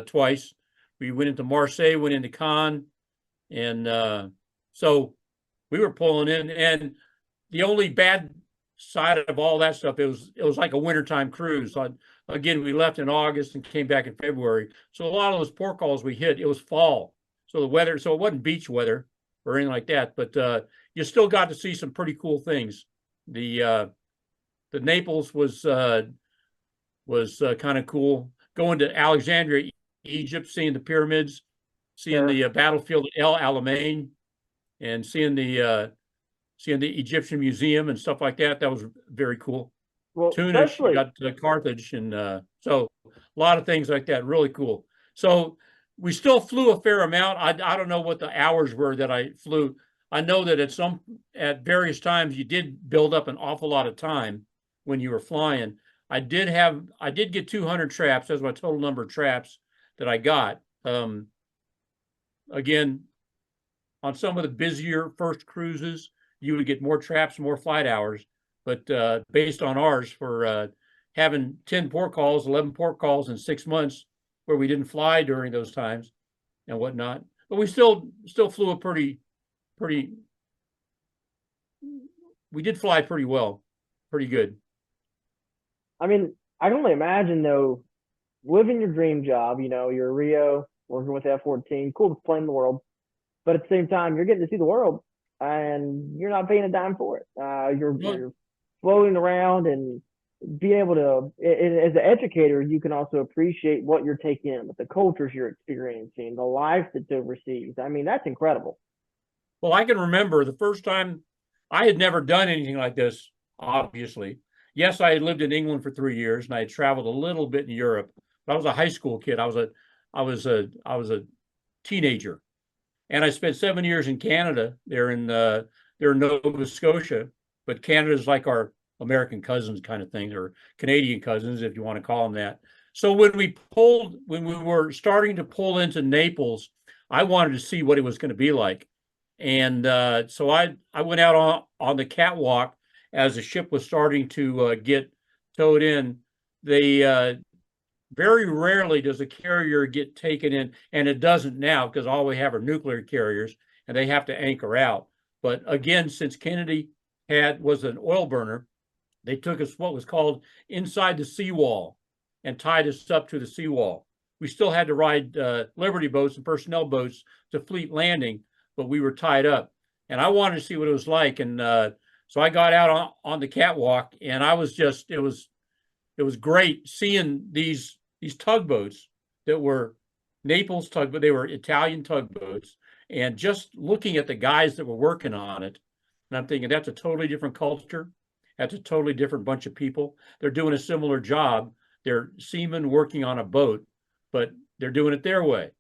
twice. We went into Marseille, went into Cannes, and so we were pulling in. And the only bad side of all that stuff, it was like a wintertime cruise. So again, we left in August and came back in February. So a lot of those port calls we hit, it was fall. So the weather, so it wasn't beach weather or anything like that, but you still got to see some pretty cool things. The Naples was kind of cool. Going to Alexandria, Egypt, seeing the pyramids, seeing the battlefield at El Alamein, and seeing the Egyptian museum and stuff like that. That was very cool. Well, Tunis, you got Carthage, and so a lot of things like that. Really cool. So we still flew a fair amount. I don't know what the hours were that I flew. I know that at various times you did build up an awful lot of time when you were flying. I did get 200 traps. That's my total number of traps that I got. Again, on some of the busier first cruises, you would get more traps, more flight hours. But based on ours, for having 10 port calls, 11 port calls in 6 months, where we didn't fly during those times and whatnot, but we still flew a pretty. We did fly pretty well, pretty good. I mean, I can only imagine though, living your dream job. You know, you're a RIO, working with F-14, coolest plane in the world. But at the same time, you're getting to see the world, and you're not paying a dime for it. You're floating around and being able to, as an educator, you can also appreciate what you're taking in, with the cultures you're experiencing, the life that's overseas. I mean, that's incredible. Well, I can remember the first time I had never done anything like this, obviously. Yes, I had lived in England for 3 years and I had traveled a little bit in Europe, but I was a high school kid. I was a teenager. And I spent 7 years in Canada. They're in Nova Scotia, but Canada's like our American cousins kind of thing, or Canadian cousins, if you want to call them that. So when we were starting to pull into Naples, I wanted to see what it was going to be like. And so I went out on the catwalk as the ship was starting to get towed in. They very rarely does a carrier get taken in, and it doesn't now because all we have are nuclear carriers and they have to anchor out. But again, since Kennedy was an oil burner, they took us what was called inside the seawall and tied us up to the seawall. We still had to ride Liberty boats and personnel boats to fleet landing, but we were tied up. And I wanted to see what it was like. And so I got out on the catwalk, and it was great seeing these tugboats that were Naples tugboat. They were Italian tugboats, and just looking at the guys that were working on it, and I'm thinking that's a totally different culture. That's a totally different bunch of people. They're doing a similar job. They're seamen working on a boat, but they're doing it their way.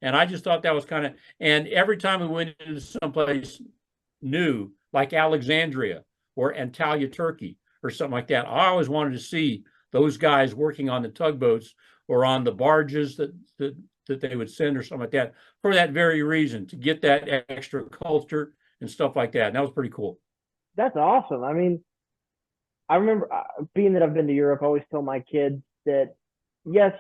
And I just thought that was kind of, and every time we went into someplace new, like Alexandria or Antalya, Turkey, or something like that, I always wanted to see those guys working on the tugboats or on the barges that they would send or something like that, for that very reason, to get that extra culture and stuff like that. And that was pretty cool. That's awesome. I mean, I remember, being that I've been to Europe, I always tell my kids that yes,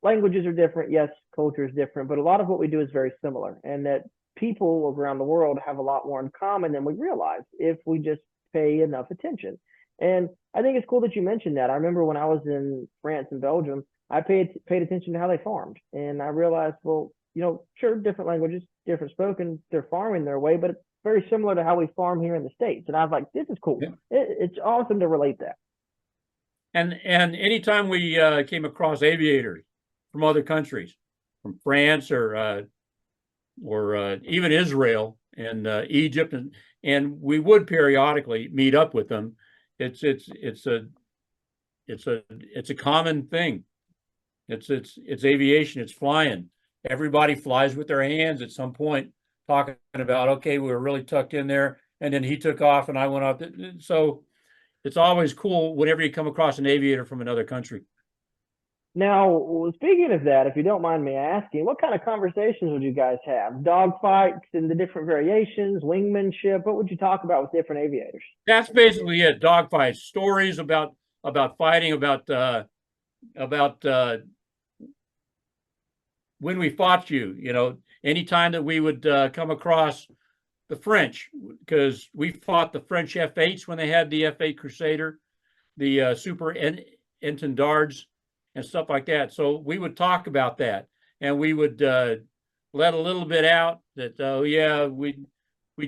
languages are different, yes, culture is different, but a lot of what we do is very similar, and that people around the world have a lot more in common than we realize if we just pay enough attention. And I think it's cool that you mentioned that. I remember when I was in France and Belgium, I paid attention to how they farmed, and I realized, well, you know, sure, different languages, different spoken, they're farming their way, but it's very similar to how we farm here in the States. And I was like, this is cool. Yeah. It's awesome to relate that. And anytime we came across aviators from other countries, from France or even Israel and Egypt, and we would periodically meet up with them. It's a common thing. It's aviation. It's flying. Everybody flies with their hands at some point, talking about, okay, we were really tucked in there, and then he took off and I went up. So it's always cool whenever you come across an aviator from another country. Now, speaking of that, if you don't mind me asking, what kind of conversations would you guys have? Dogfights and the different variations, wingmanship. What would you talk about with different aviators? That's basically it. Dogfights, stories about fighting, about when we fought you. You know, anytime that we would come across the French, because we fought the French F-8s when they had the F-8 Crusader, the Super Entendards, and stuff like that. So we would talk about that, and we would let a little bit out that, oh yeah, we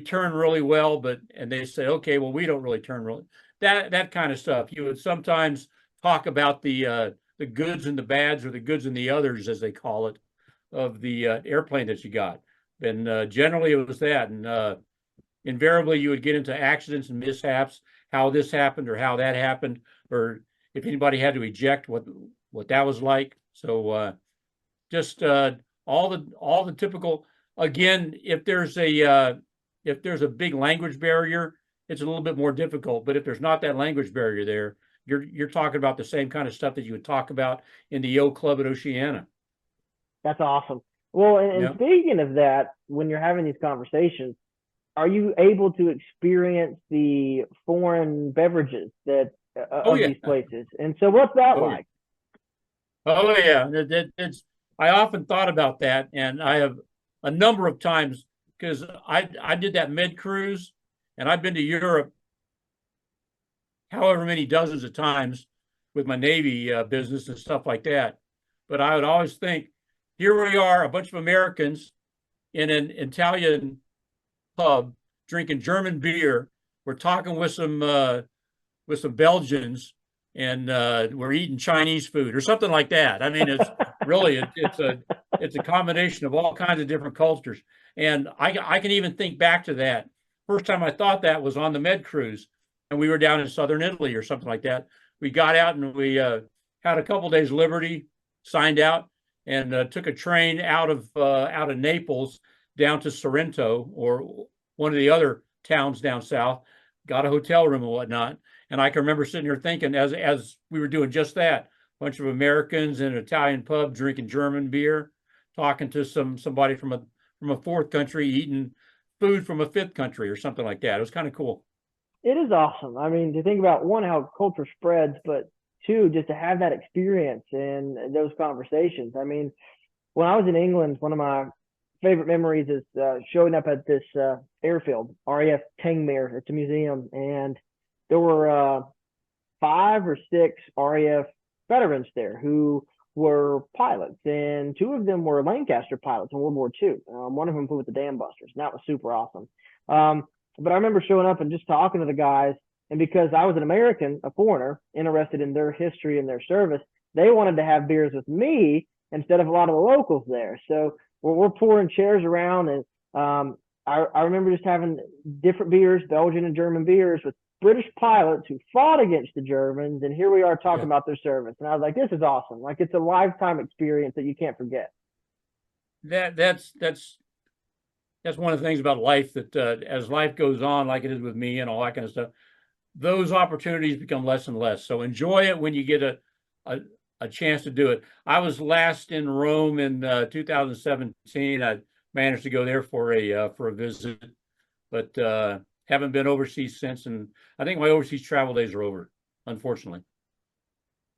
turn really well, and they say, okay, well, we don't really turn really, that kind of stuff. You would sometimes talk about the goods and the bads, or the goods and the others, as they call it, of the airplane that you got. And generally it was that. And invariably you would get into accidents and mishaps, how this happened or how that happened, or if anybody had to eject, what that was like. So just all the typical. Again, if there's a big language barrier, it's a little bit more difficult. But if there's not that language barrier there, you're talking about the same kind of stuff that you would talk about in the Yo Club at Oceania. That's awesome. Well, and Yeah. speaking of that, when you're having these conversations, are you able to experience the foreign beverages that Oh of yeah. these places? And so, what's that Oh, yeah. like? Oh yeah. I often thought about that, and I have a number of times, because I did that mid cruise, and I've been to Europe however many dozens of times with my Navy business and stuff like that. but I would always think, here we are, a bunch of Americans in an Italian pub drinking German beer. We're talking with some Belgians, and we're eating Chinese food or something like that. I mean, it's really it's a combination of all kinds of different cultures. And I can even think back to that. First time I thought that was on the Med cruise, and we were down in southern Italy or something like that. We got out and we had a couple days liberty, signed out, and took a train out of Naples down to Sorrento or one of the other towns down south. Got a hotel room and whatnot. And I can remember sitting here thinking, as we were doing just that, a bunch of Americans in an Italian pub drinking German beer, talking to somebody from a fourth country, eating food from a fifth country or something like that. It was kind of cool. It is awesome. I mean, to think about, one, how culture spreads, but two, just to have that experience and those conversations. I mean, when I was in England, one of my favorite memories is showing up at this airfield, RAF Tangmere. It's a museum, and there were 5 or 6 RAF veterans there who were pilots, and 2 of them were Lancaster pilots in World War II. One of them flew with the Dam Busters, and that was super awesome. But I remember showing up and just talking to the guys, and because I was an American, a foreigner, interested in their history and their service, they wanted to have beers with me instead of a lot of the locals there. So we're pouring chairs around, and I remember just having different beers, Belgian and German beers, with British pilots who fought against the Germans, and here we are talking about their service. And I was like, this is awesome. Like, it's a lifetime experience that you can't forget. That's one of the things about life, that as life goes on, like it is with me and all that kind of stuff, those opportunities become less and less. So enjoy it when you get a chance to do it. I was last in Rome in 2017. I managed to go there for a visit, but haven't been overseas since. And I think my overseas travel days are over, unfortunately.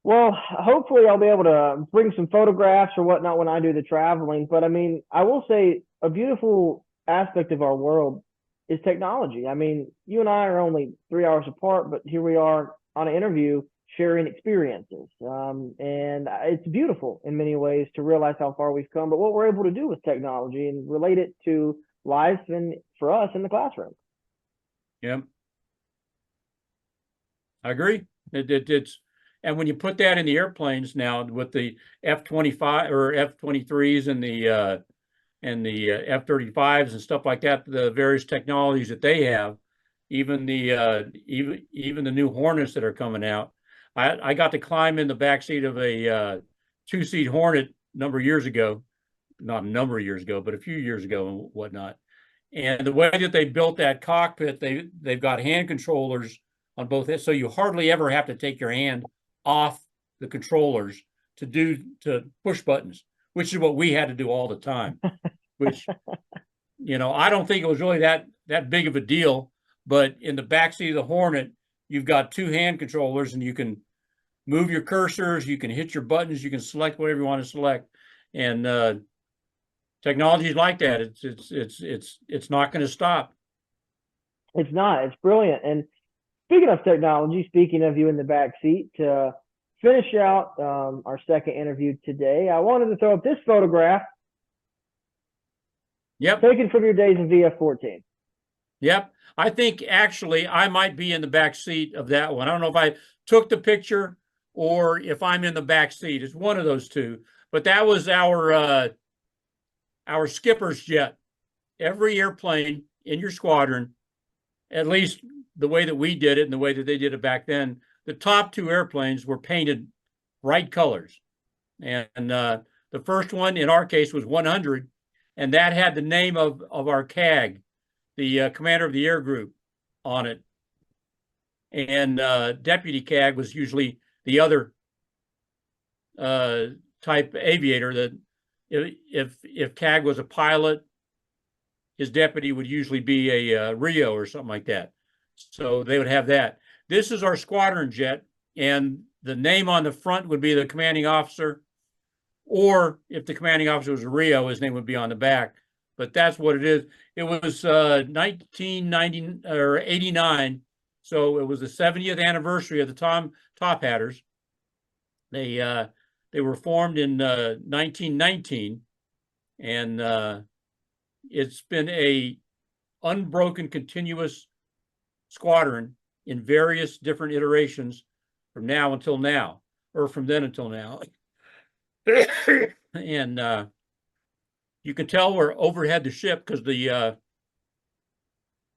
Well, hopefully I'll be able to bring some photographs or whatnot when I do the traveling. But I mean, I will say a beautiful aspect of our world is technology. I mean, you and I are only 3 hours apart, but here we are on an interview sharing experiences. And it's beautiful in many ways to realize how far we've come, but what we're able to do with technology and relate it to life and for us in the classroom. Yeah, I agree. It's, and when you put that in the airplanes now with the F-25 or F-23s and the F-35s and stuff like that, the various technologies that they have, even the new Hornets that are coming out. I got to climb in the backseat of a 2-seat Hornet not a number of years ago, but a few years ago and whatnot. And the way that they built that cockpit, they've got hand controllers on both, so you hardly ever have to take your hand off the controllers to push buttons, which is what we had to do all the time. Which, I don't think it was really that big of a deal. But in the backseat of the Hornet, you've got 2 hand controllers, and you can move your cursors, you can hit your buttons, you can select whatever you want to select, and technology is like that. It's not going to stop. It's not. It's brilliant. And speaking of technology, speaking of you in the back seat, to finish out our second interview today, I wanted to throw up this photograph. Yep. Taken from your days in VF-14. Yep. I think actually I might be in the back seat of that one. I don't know if I took the picture or if I'm in the back seat. It's one of those two. But that was our skipper's jet. Every airplane in your squadron, at least the way that we did it and the way that they did it back then, the top 2 airplanes were painted bright colors. And the first one in our case was 100, and that had the name of our CAG, the commander of the air group, on it. And deputy CAG was usually the other type aviator, that if CAG was a pilot, his deputy would usually be a RIO or something like that. So they would have that. This is our squadron jet, and the name on the front would be the commanding officer, or if the commanding officer was a RIO, his name would be on the back. But that's what it is. It was 1990 or 89, so it was the 70th anniversary of the Tophatters. They They were formed in 1919, and it's been a unbroken, continuous squadron in various different iterations from now until now, or from then until now. And you can tell we're overhead the ship because the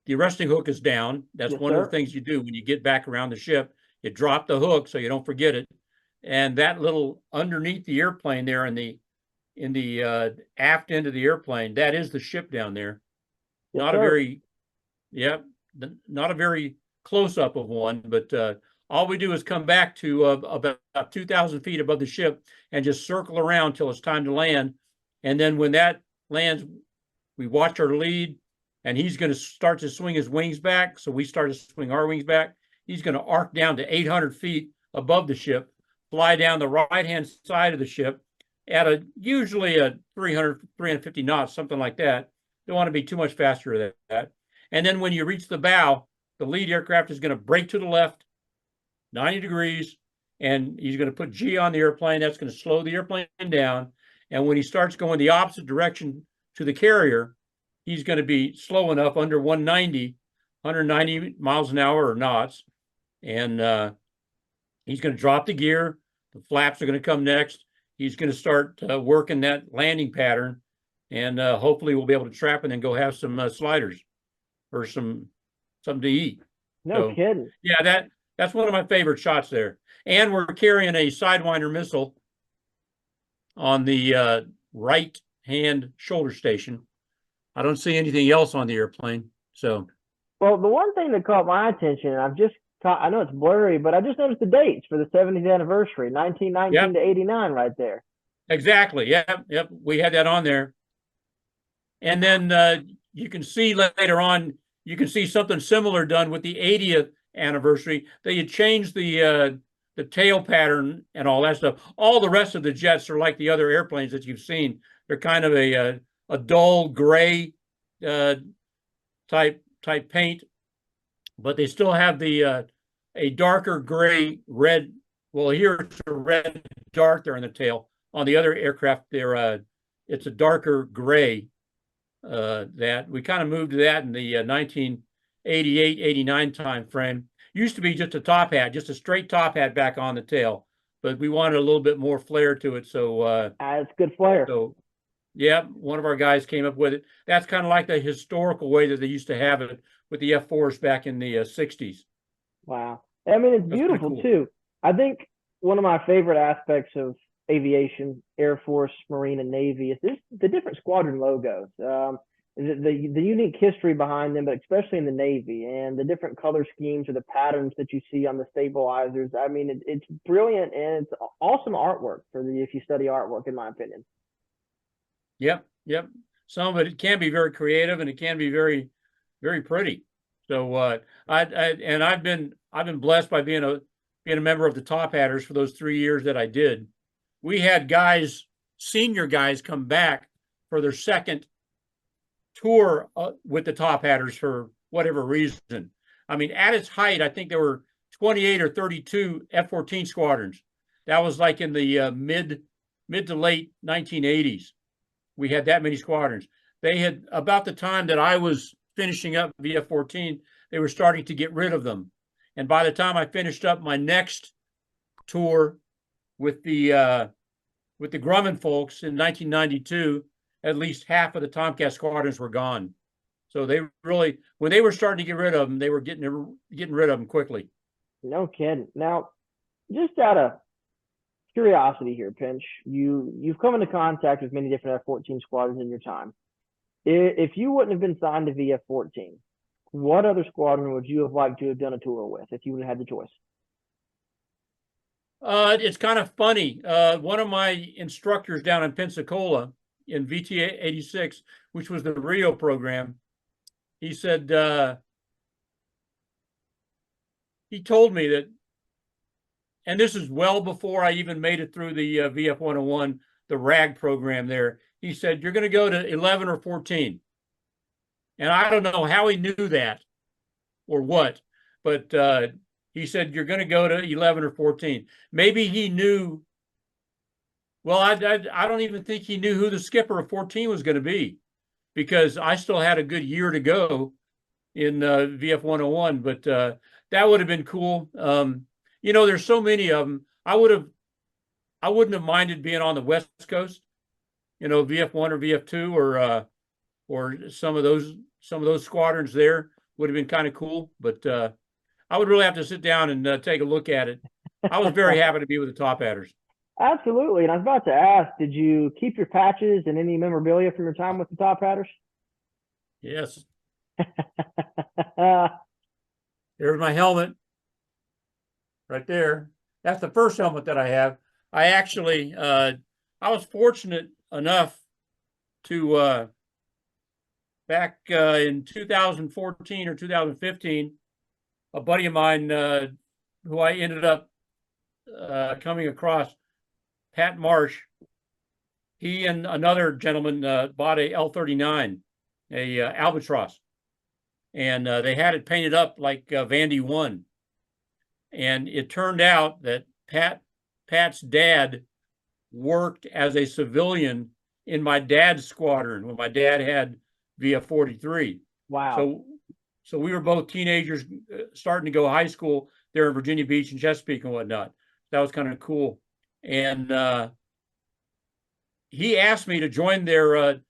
arresting hook is down. That's Yes, one of sir. the things you do when you get back around the ship. You drop the hook so you don't forget it. And that little underneath the airplane there in the aft end of the airplane, that is the ship down there. Yes, Not a sir. very, yeah, not a very close up of one, but all we do is come back to about 2,000 feet above the ship and just circle around till it's time to land. And then when that lands, we watch our lead, and he's going to start to swing his wings back. So we start to swing our wings back. He's going to arc down to 800 feet above the ship, fly down the right-hand side of the ship at usually a 300, 350 knots, something like that. Don't want to be too much faster than that. And then when you reach the bow, the lead aircraft is going to brake to the left, 90 degrees, and he's going to put G on the airplane. That's going to slow the airplane down. And when he starts going the opposite direction to the carrier, he's going to be slow enough under 190 miles an hour or knots. And he's going to drop the gear. The flaps are going to come next. He's going to start working that landing pattern. And hopefully we'll be able to trap and then go have some sliders or something to eat. No kidding. Yeah, that's one of my favorite shots there. And we're carrying a Sidewinder missile on the right hand shoulder station. I don't see anything else on the airplane. So, well, the one thing that caught my attention, I know it's blurry, but I just noticed the dates for the 70th anniversary, 1919 to 89 right there. Exactly. Yep. We had that on there. And then you can see later on, you can see something similar done with the 80th anniversary. They had changed the tail pattern and all that stuff. All the rest of the jets are like the other airplanes that you've seen. They're kind of a dull gray type paint, but they still have the a darker gray red. Well, here it's a red dark there in the tail. On the other aircraft, it's a darker gray. That we kind of moved to that in the 1988, 89 time frame. Used to be just a top hat, just a straight top hat back on the tail, but we wanted a little bit more flair to it. So it's good flair. So yeah, one of our guys came up with it. That's kind of like the historical way that they used to have it with the F-4s back in the 60s. Wow. I mean, it's beautiful cool too. I think one of my favorite aspects of aviation, Air Force, Marine, and Navy is the different squadron logos. The unique history behind them, but especially in the Navy, and the different color schemes or the patterns that you see on the stabilizers. I mean, it's brilliant, and it's awesome artwork if you study artwork, in my opinion. Yep. Some of it can be very creative, and it can be very, very pretty. So I've been blessed by being a member of the Tophatters for those 3 years that I did. We had senior guys come back for their second tour with the Tophatters for whatever reason. I mean, at its height, I think there were 28 or 32 F-14 squadrons. That was like in the mid to late 1980s. We had that many squadrons. They had, about the time that I was finishing up VF-14, they were starting to get rid of them. And by the time I finished up my next tour with the Grumman folks in 1992, at least half of the Tomcat squadrons were gone. So they really, when they were starting to get rid of them, they were getting rid of them quickly. No kidding. Now, just out of curiosity here, Pinch, you've come into contact with many different F-14 squadrons in your time. If you wouldn't have been signed to VF-14, what other squadron would you have liked to have done a tour with if you would have had the choice? It's kind of funny. One of my instructors down in Pensacola in VT 86, which was the RIO program, he said, he told me that, and this is well before I even made it through the VF 101, the RAG program there. He said, you're going to go to 11 or 14. And I don't know how he knew that or what, but he said, you're going to go to 11 or 14. Maybe he knew Well, I don't even think he knew who the skipper of 14 was going to be, because I still had a good year to go in VF 101, but that would have been cool. There's so many of them. I wouldn't have minded being on the West Coast, VF1 or VF2 or some of those squadrons there would have been kind of cool. But I would really have to sit down and take a look at it. I was very happy to be with the Tophatters. Absolutely. And I was about to ask, did you keep your patches and any memorabilia from your time with the Tophatters? Yes. There's my helmet right there. That's the first helmet that I have. I actually, I was fortunate enough to, back in 2014 or 2015, a buddy of mine who I ended up coming across, Pat Marsh, he and another gentleman bought a L-39, a Albatross, and they had it painted up like Vandy 1. And it turned out that Pat's dad worked as a civilian in my dad's squadron when my dad had VF-43. Wow. So we were both teenagers starting to go high school there in Virginia Beach and Chesapeake and whatnot. That was kind of cool. And he asked me to join their,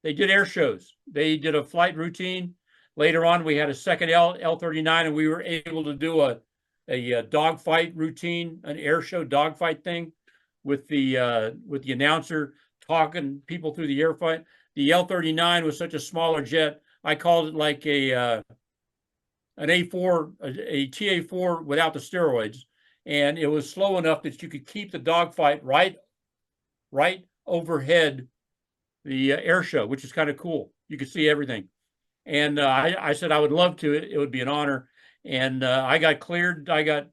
they did air shows. They did a flight routine. Later on, we had a second L-39, and we were able to do a dogfight routine, an air show dogfight thing with the announcer talking people through the air fight. The L-39 was such a smaller jet. I called it like an A4, a TA4 without the steroids. And it was slow enough that you could keep the dogfight right overhead the air show, which is kind of cool. You could see everything. And I said I would love to. It would be an honor. And I got cleared. I got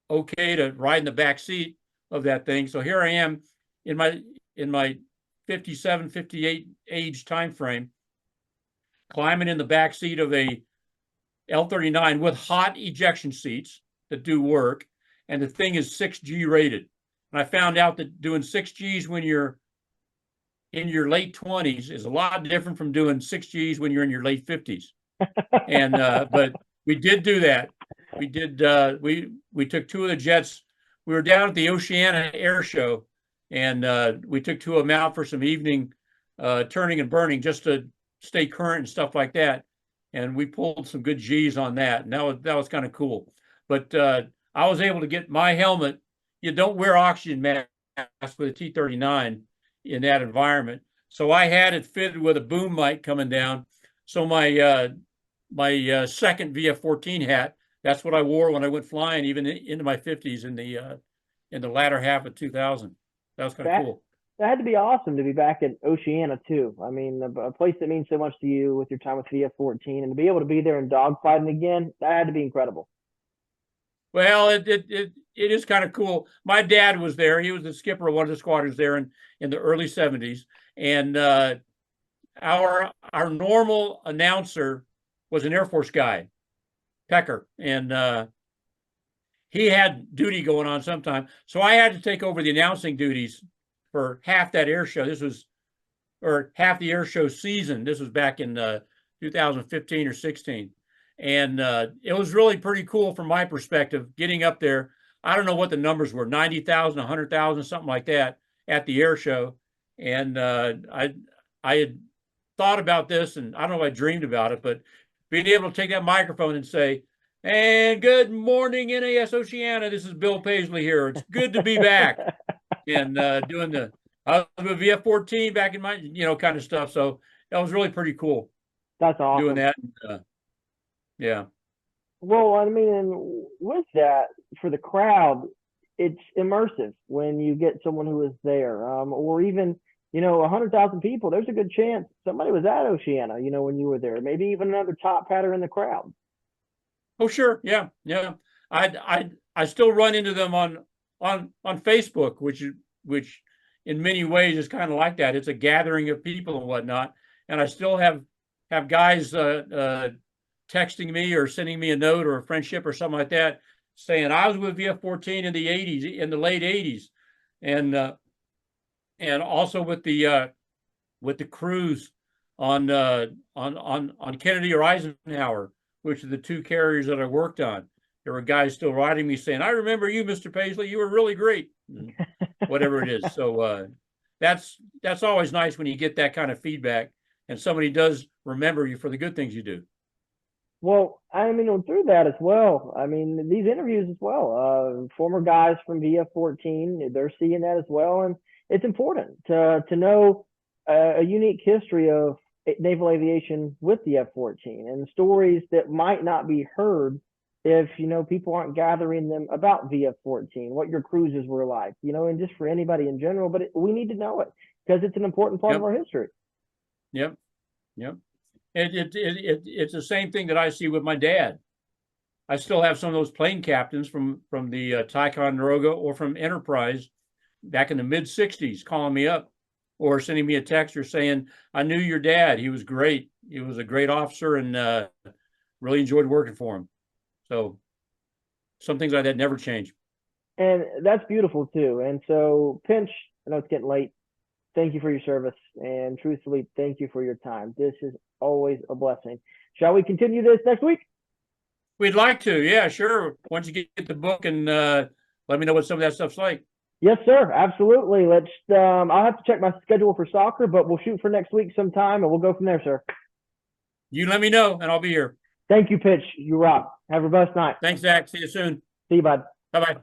okay to ride in the back seat of that thing. So here I am in my 57, 58 age time frame, climbing in the back seat of a L-39 with hot ejection seats that do work. And the thing is 6G rated. And I found out that doing 6Gs when you're in your late 20s is a lot different from doing 6Gs when you're in your late 50s. And but we did do that. We did. We took two of the jets. We were down at the Oceania Air Show, and we took two of them out for some evening turning and burning just to stay current and stuff like that. And we pulled some good G's on that, and that was kind of cool. But I was able to get my helmet. You don't wear oxygen mask with a T-39 in that environment. So I had it fitted with a boom mic coming down. So my second VF-14 hat, that's what I wore when I went flying, even into my 50s in the latter half of 2000. That was kind of cool. That had to be awesome to be back at Oceania too. I mean, a place that means so much to you with your time with VF-14, and to be able to be there and dogfighting again, that had to be incredible. Well, it is kind of cool. My dad was there. He was the skipper of one of the squadrons there in the early 70s. And our normal announcer was an Air Force guy, Pecker. And he had duty going on sometime. So I had to take over the announcing duties for half that air show. Or half the air show season. This was back in 2015 or 16. And it was really pretty cool from my perspective, getting up there. I don't know what the numbers were, 90,000, 100,000, something like that at the air show. And I had thought about this, and I don't know if I dreamed about it, but being able to take that microphone and say, "And good morning, NAS Oceania. This is Bill Paisley here. It's good to be back." And doing the VF-14 back in my, kind of stuff. So that was really pretty cool. That's awesome. Doing that. Yeah. Well, I mean, with that, for the crowd, it's immersive when you get someone who is there, or even, 100,000 people. There's a good chance somebody was at Oceania, when you were there. Maybe even another Tophatter in the crowd. Oh, sure. Yeah. I still run into them on Facebook, which in many ways is kind of like that. It's a gathering of people and whatnot. And I still have guys texting me or sending me a note or a friendship or something like that, saying I was with VF-14 in the late 80s. And and also with the crews on Kennedy or Eisenhower, which are the two carriers that I worked on. There were guys still writing me saying, "I remember you, Mr. Paisley. You were really great." Whatever it is. So that's always nice when you get that kind of feedback and somebody does remember you for the good things you do. Well, I mean, through that as well. I mean, these interviews as well. Former guys from VF-14, they're seeing that as well, and it's important to know a unique history of naval aviation with the F-14 and stories that might not be heard if people aren't gathering them about VF-14, what your cruises were like, and just for anybody in general. But we need to know it because it's an important part of our history. Yep. It's the same thing that I see with my dad. I still have some of those plane captains from the Ticonderoga or from Enterprise back in the mid '60s calling me up or sending me a text or saying, "I knew your dad. He was great. He was a great officer and really enjoyed working for him." So some things like that never change. And that's beautiful too. And so, Pinch, I know it's getting late. Thank you for your service. And truthfully, thank you for your time. This is always a blessing. Shall we continue this next week? We'd like to. Yeah, sure. Once you get the book and let me know what some of that stuff's like. Yes, sir. Absolutely. Let's. I'll have to check my schedule for soccer, but we'll shoot for next week sometime and we'll go from there, sir. You let me know and I'll be here. Thank you, Pitch. You rock. Have a blessed night. Thanks, Zach. See you soon. See you, bud. Bye-bye.